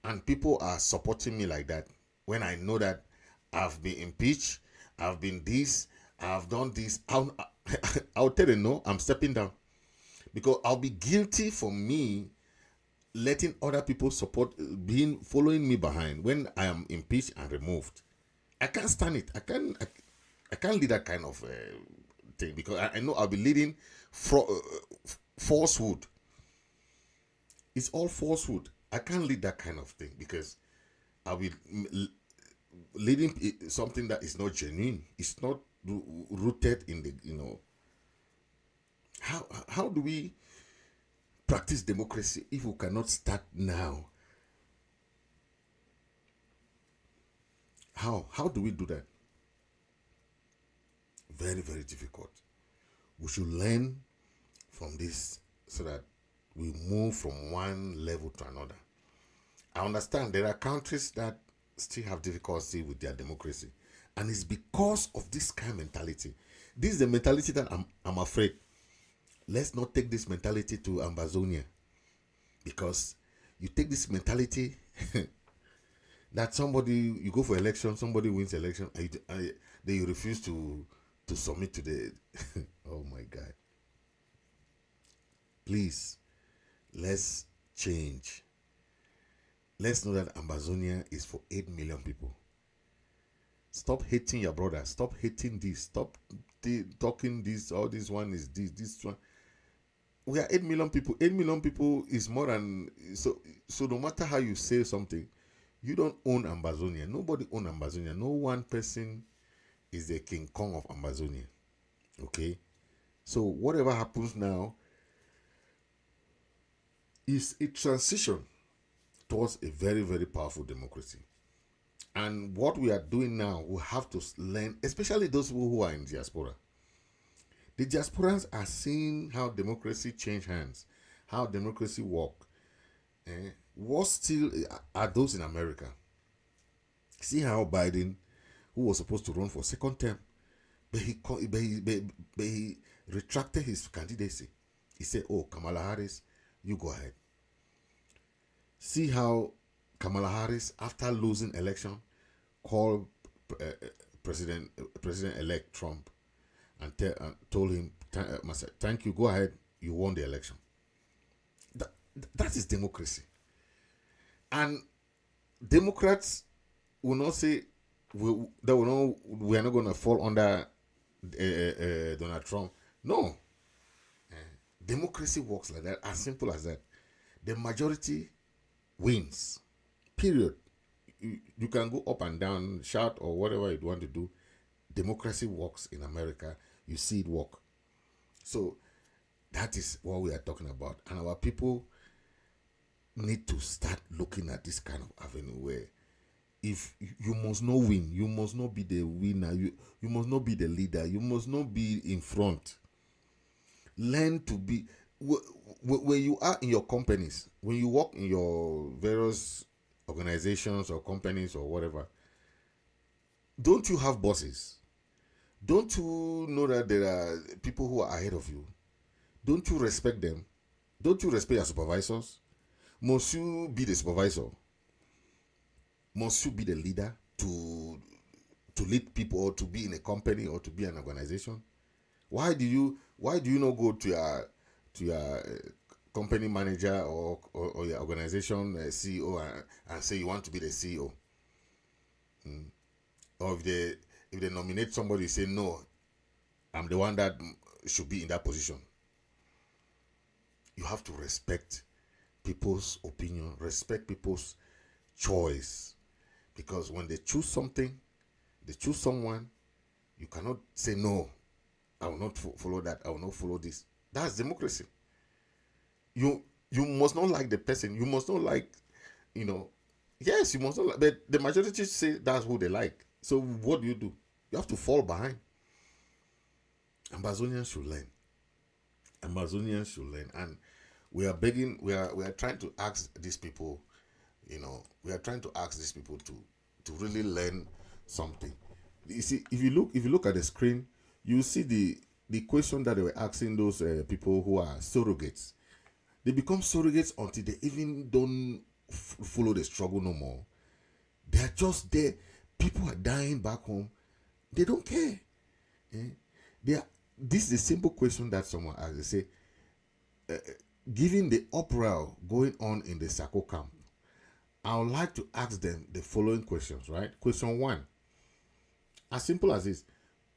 Speaker 1: and people are supporting me like that, when I know that I've been impeached, I've been this, I've done this, I'll tell them, no, I'm stepping down. Because I'll be guilty for me letting other people following me behind when I am impeached and removed. I can't stand it. I can't lead that kind of thing, because I know I'll be leading falsehood. It's all falsehood. I can't lead that kind of thing because I'll be leading something that is not genuine. It's not rooted in the, How do we practice democracy if we cannot start now? How do we do that? Very, very difficult. We should learn from this so that we move from one level to another. I understand there are countries that still have difficulty with their democracy, and it's because of this kind of mentality. This is the mentality that I'm afraid. Let's not take this mentality to Ambazonia, because you take this mentality that you go for election, somebody wins election, and then you refuse to submit to the oh my God. Please, let's change. Let's know that Ambazonia is for 8 million people. Stop hating your brother. Stop hating this. Stop talking this. Oh, this one is this one. We are 8 million people. 8 million people is more than... So no matter how you say something, you don't own Ambazonia. Nobody owns Ambazonia. No one person is the King Kong of Ambazonia. Okay? So whatever happens now, is a transition towards a very, very powerful democracy. And what we are doing now, we have to learn, especially those people who are in diaspora. The diasporans are seeing how democracy change hands, how democracy work. What still are those in America? See how Biden, who was supposed to run for second term, but he retracted his candidacy. He said, "Oh, Kamala Harris, you go ahead." See how Kamala Harris, after losing election, called President-elect Trump and told him, "Thank you, go ahead, you won the election." That is democracy. And Democrats will not say we are not going to fall under Donald Trump. No. Democracy works like that, as simple as that. The majority wins. Period. You can go up and down, shout or whatever you want to do. Democracy works in America. You see it work. So that is what we are talking about. And our people need to start looking at this kind of avenue where if you must not win, you must not be the winner, you must not be the leader, you must not be in front. Learn to be where you are in your companies, when you work in your various organizations or companies or whatever. Don't you have bosses? Don't you know that there are people who are ahead of you? Don't you respect them? Don't you respect your supervisors? Must you be the supervisor? Must you be the leader to lead people or to be in a company or to be an organization? Why do you not go to your company manager or your organization CEO and say you want to be the CEO? Or if they nominate somebody, you say, "No, I'm the one that should be in that position." You have to respect people's opinion, respect people's choice. Because when they choose something, they choose someone, you cannot say, "No, I will not follow that, I will not follow this." That's democracy. You must not like the person, you must not like, yes, you must not like, but the majority say that's who they like. So what do? You have to fall behind. Ambazonians should learn. Ambazonians should learn. And we are begging, we are trying to ask these people, we are trying to ask these people to really learn something. You see, if you look at the screen, you see the question that they were asking those people who are surrogates. They become surrogates until they even don't follow the struggle no more. They are just there. People are dying back home. They don't care. This is a simple question that someone asked. They say, given the uproar going on in the Sako camp, I would like to ask them the following questions, right? Question 1. As simple as this.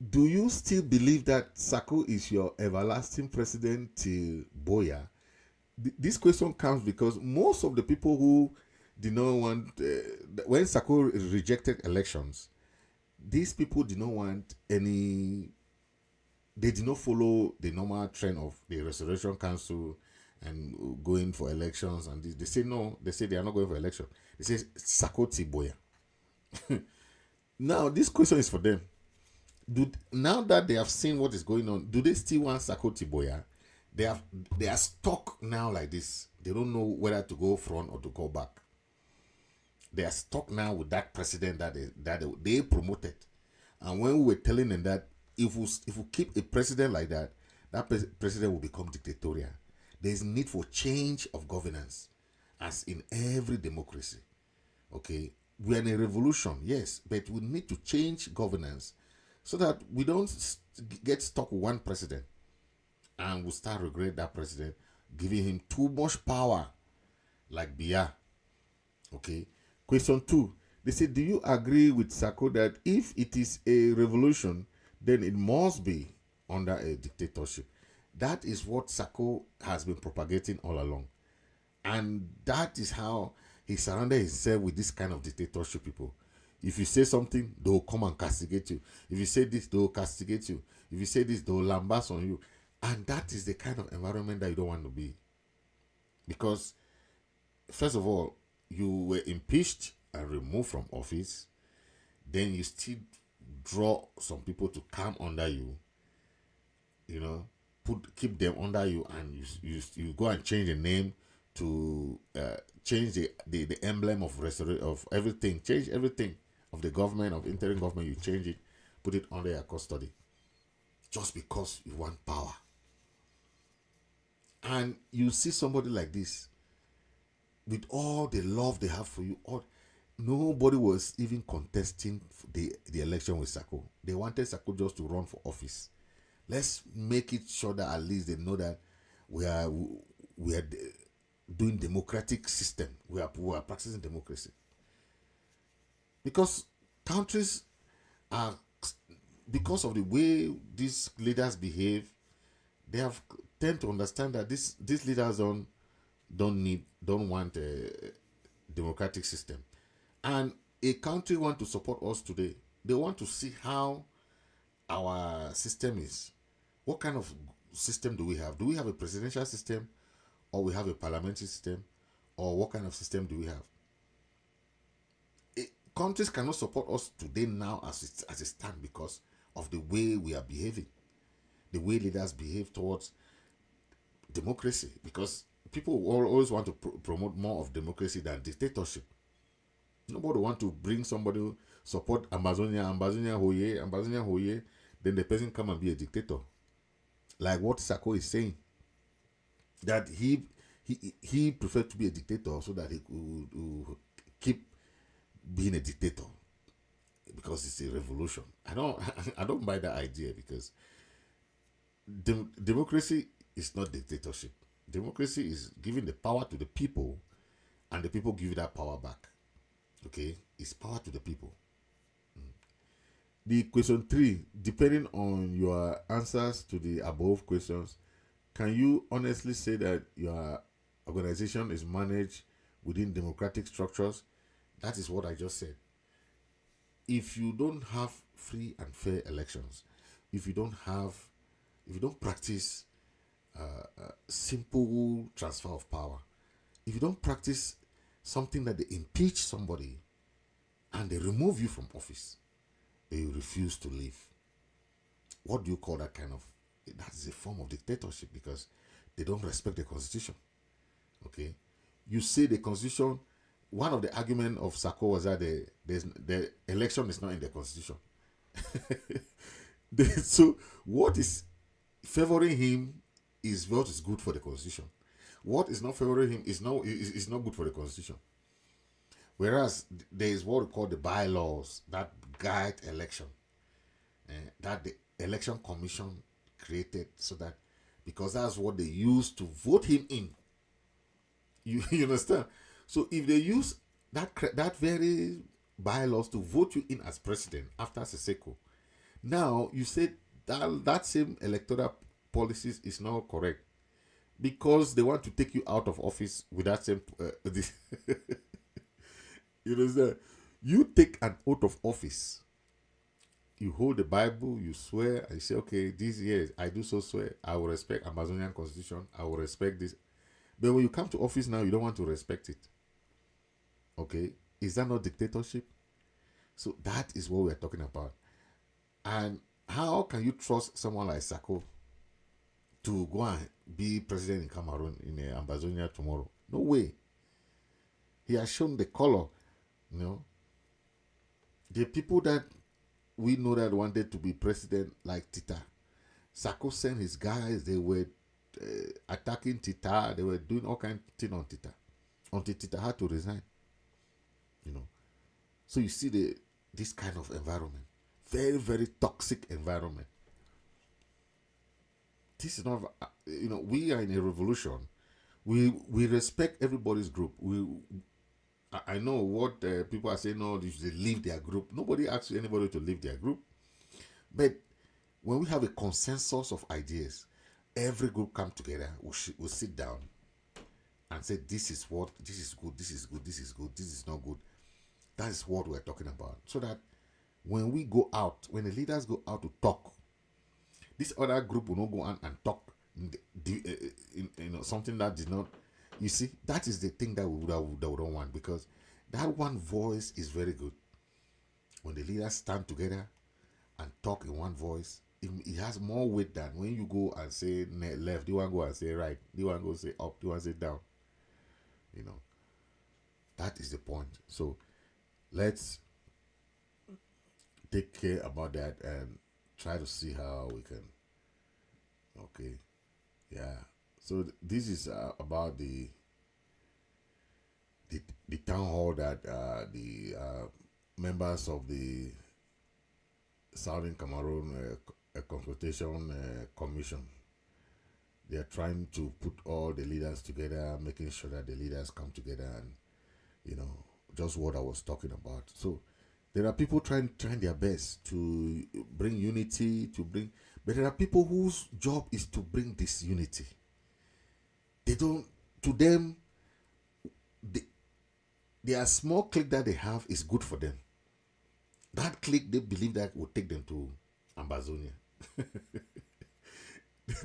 Speaker 1: Do you still believe that Sako is your everlasting president till Boya? This question comes because most of the people who did not want, when Sako rejected elections, these people did not want any, they did not follow the normal trend of the Restoration Council and going for elections. And they say no, they say they are not going for election. They say Sako till Boya. Now, this question is for them. Now that they have seen what is going on, do they still want Sako till Boya? They are stuck now like this. They don't know whether to go front or to go back. They are stuck now with that president that they promoted. And when we were telling them that if we keep a president like that, that president will become dictatorial. There is need for change of governance, as in every democracy. Okay, we are in a revolution, yes, but we need to change governance so that we don't get stuck with one president and we start regret that president giving him too much power, like Biya. Okay. Question 2. They say, do you agree with Sako that if it is a revolution, then it must be under a dictatorship? That is what Sako has been propagating all along. And that is how he surrounded himself with this kind of dictatorship people. If you say something, they'll come and castigate you. If you say this, they'll castigate you. If you say this, they'll lambast on you. And that is the kind of environment that you don't want to be. Because, first of all, you were impeached and removed from office. Then you still draw some people to come under you, keep them under you, and you go and change the name to change the emblem of everything, change everything of the government, of interim government. You change it, put it under your custody, just because you want power. And you see somebody like this, with all the love they have for you, nobody was even contesting the election with Sako. They wanted Sako just to run for office. Let's make it sure that at least they know that we are doing democratic system. We are practicing democracy. Because countries are, because of the way these leaders behave, they have tend to understand that these leaders don't want a democratic system. And a country want to support us today. They want to see how our system is. What kind of system do we have? Do we have a presidential system, or we have a parliamentary system, or what kind of system do we have? Countries cannot support us today now as it stands because of the way we are behaving, the way leaders behave towards democracy. Because people always want to promote more of democracy than dictatorship. Nobody want to bring somebody who support Ambazonia hoye, then the person come and be a dictator. Like what Sako is saying, that he preferred to be a dictator so that he could keep being a dictator, because it's a revolution. I don't buy that idea, because democracy is not dictatorship. Democracy is giving the power to the people, and the people give that power back. Okay, it's power to the people. The question 3, depending on your answers to the above questions, can you honestly say that your organization is managed within democratic structures? That is what I just said. If you don't have free and fair elections, if you don't practice simple transfer of power, if you don't practice something that they impeach somebody and they remove you from office, they refuse to leave. What do you call that kind of? That is a form of dictatorship, because they don't respect the constitution. Okay, you say the constitution. One of the arguments of Sako was that the election is not in the constitution. So what is favoring him is what is good for the constitution. What is not favoring him is not good for the constitution. Whereas there is what we call the bylaws that guide election, that the election commission created, so that, because that's what they use to vote him in. You understand? So if they use that very bylaws to vote you in as president after Siseko, now you said that same electoral policies is not correct, because they want to take you out of office with that same you understand? You take an oath of office, you hold the Bible, you swear, and you say, okay, these years I do so swear, I will respect Ambazonian constitution, I will respect this. But when you come to office now, you don't want to respect it. Okay, is that not dictatorship? So that is what we're talking about. And how can you trust someone like Sako to go and be president in Cameroon, in Ambazonia tomorrow? No way. He has shown the color. The people that we know that wanted to be president, like Tita, Sako sent his guys. They were attacking Tita. They were doing all kinds of things on Tita, until Tita had to resign. So you see this kind of environment, very, very toxic environment. This is not, we are in a revolution. We respect everybody's group. I know what people are saying. No, they should leave their group. Nobody asks anybody to leave their group. But when we have a consensus of ideas, every group come together. We'll sit down and say, this is good, this is good, this is not good. That is what we're talking about. So that when we go out, when the leaders go out to talk, this other group will not go on and talk something that did not You see, that is the thing that that we don't want, because that one voice is very good. When the leaders stand together and talk in one voice, it has more weight than when you go and say left, you want to go and say right, you want to go say up, you want to say down. You know, that is the point. So let's take care about that and try to see how we can. Okay, yeah. So this is about the town hall that the members of the Southern Cameroon Consultation Commission, they are trying to put all the leaders together, making sure that the leaders come together, and just what I was talking about. So there are people trying their best to bring unity, but there are people whose job is to bring this unity. They don't. To them, their small clique that they have is good for them. That clique, they believe that will take them to Ambazonia.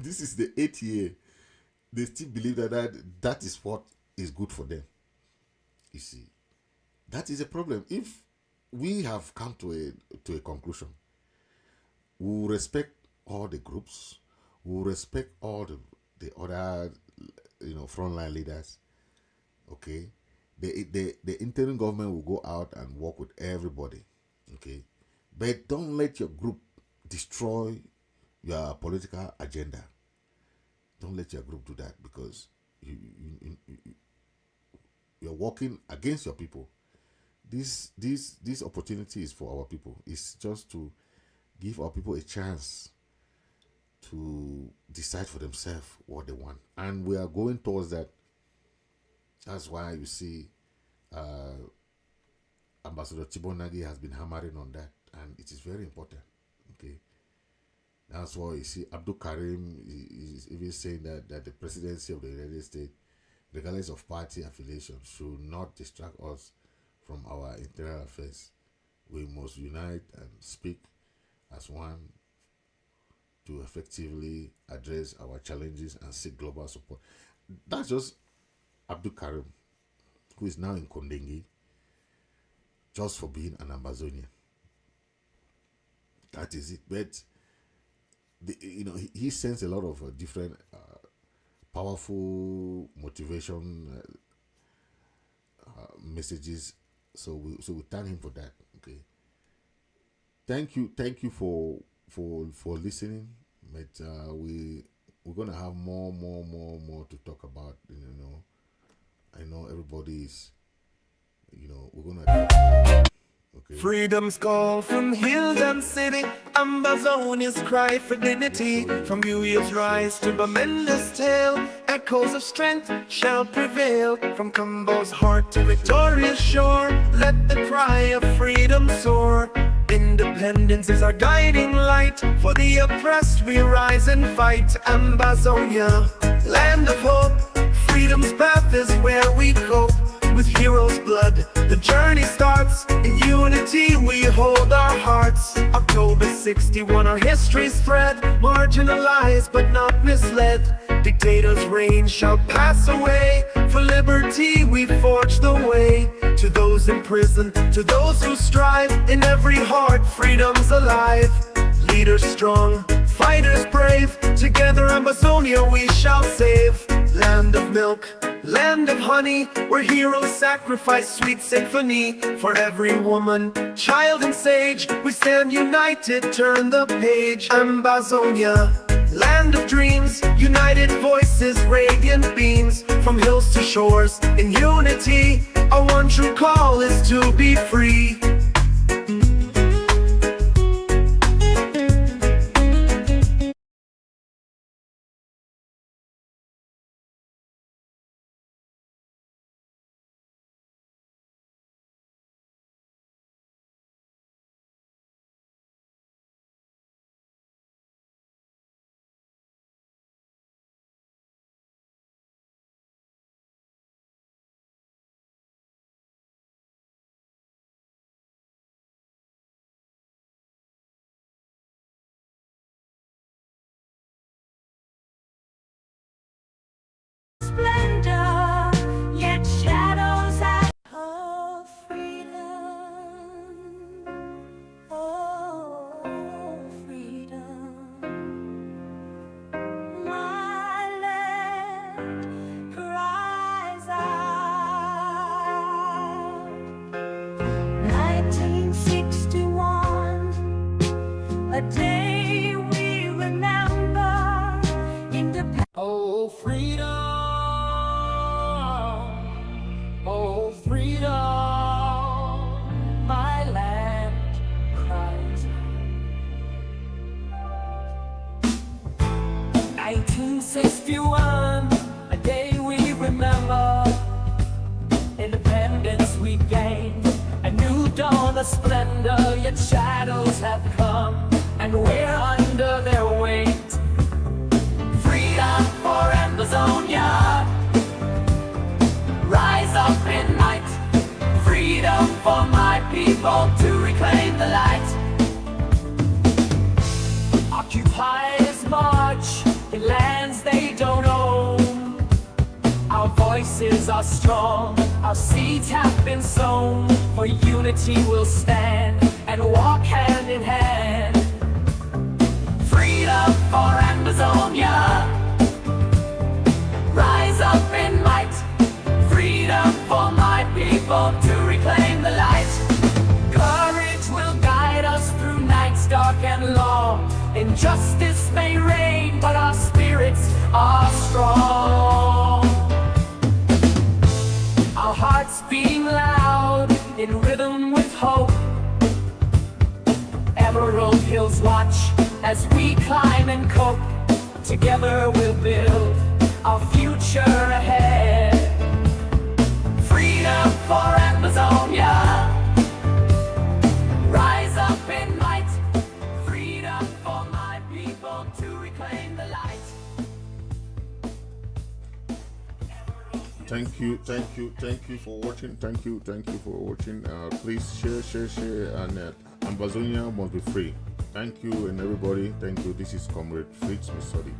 Speaker 1: This is the 8th year. They still believe that is what is good for them. You see, that is a problem. If we have come to a conclusion, we will respect all the groups, we will respect all the other frontline leaders. Okay, the interim government will go out and work with everybody. Okay, but don't let your group destroy your political agenda. Don't let your group do that, because you're working against your people. This opportunity is for our people. It's just to give our people a chance to decide for themselves what they want, and we are going towards that. That's why you see Ambassador Chibonagi has been hammering on that, and it is very important. Okay, that's why you see Abdul Karim is even saying that the presidency of the United States, regardless of party affiliation, should not distract us from our internal affairs. We must unite and speak as one to effectively address our challenges and seek global support. That's just Abdul Karim, who is now in Kondengi, just for being an Ambazonian. That is it. But he sends a lot of different powerful motivation messages. So we thank him for that. Okay. Thank you for listening. But we're gonna have more to talk about. I know everybody is. We're gonna. Okay.
Speaker 2: Freedom's call from hills and city, Ambazonia's cry for dignity. From Buya's rise to Bamenda's tale, echoes of strength shall prevail. From Combo's heart to Victoria's shore, let the cry of freedom soar. Independence is our guiding light, for the oppressed we rise and fight. Ambazonia, land of hope, freedom's path is where we cope. With heroes' blood, the journey starts. In unity we hold our hearts. October 61, our history's thread. Marginalized but not misled. Dictators' reign shall pass away. For liberty we forge the way. To those in prison, to those who strive, in every heart freedom's alive. Leaders strong, fighters brave, together Ambazonia we shall save. Land of milk, land of honey, where heroes sacrifice sweet symphony. For every woman, child and sage, we stand united, turn the page. Ambazonia, land of dreams, united voices, radiant beams. From hills to shores, in unity, our one true call is to be free. the splendor, yet shadows have come, and we're under their weight. Freedom for Ambazonia, rise up in night. Freedom for my people to reclaim the light. Occupiers march in lands they don't own. Our voices are strong, our seeds have been sown. For unity we'll stand and walk hand in hand. Freedom for Ambazonia, rise up in might. Freedom for my people to reclaim the light. Courage will guide us through nights dark and long. Injustice may reign, but our spirits are strong. Our hearts beating loud, in rhythm with hope. Emerald Hills watch as we climb and cope. Together we'll build our future ahead. Freedom for Ambazonia, rise up in might. Freedom for my people to reclaim the light.
Speaker 1: Thank you for watching. Thank you for watching. Please share, and Ambazonia must be free. Thank you, and everybody. Thank you. This is Comrade Fritz Misodi.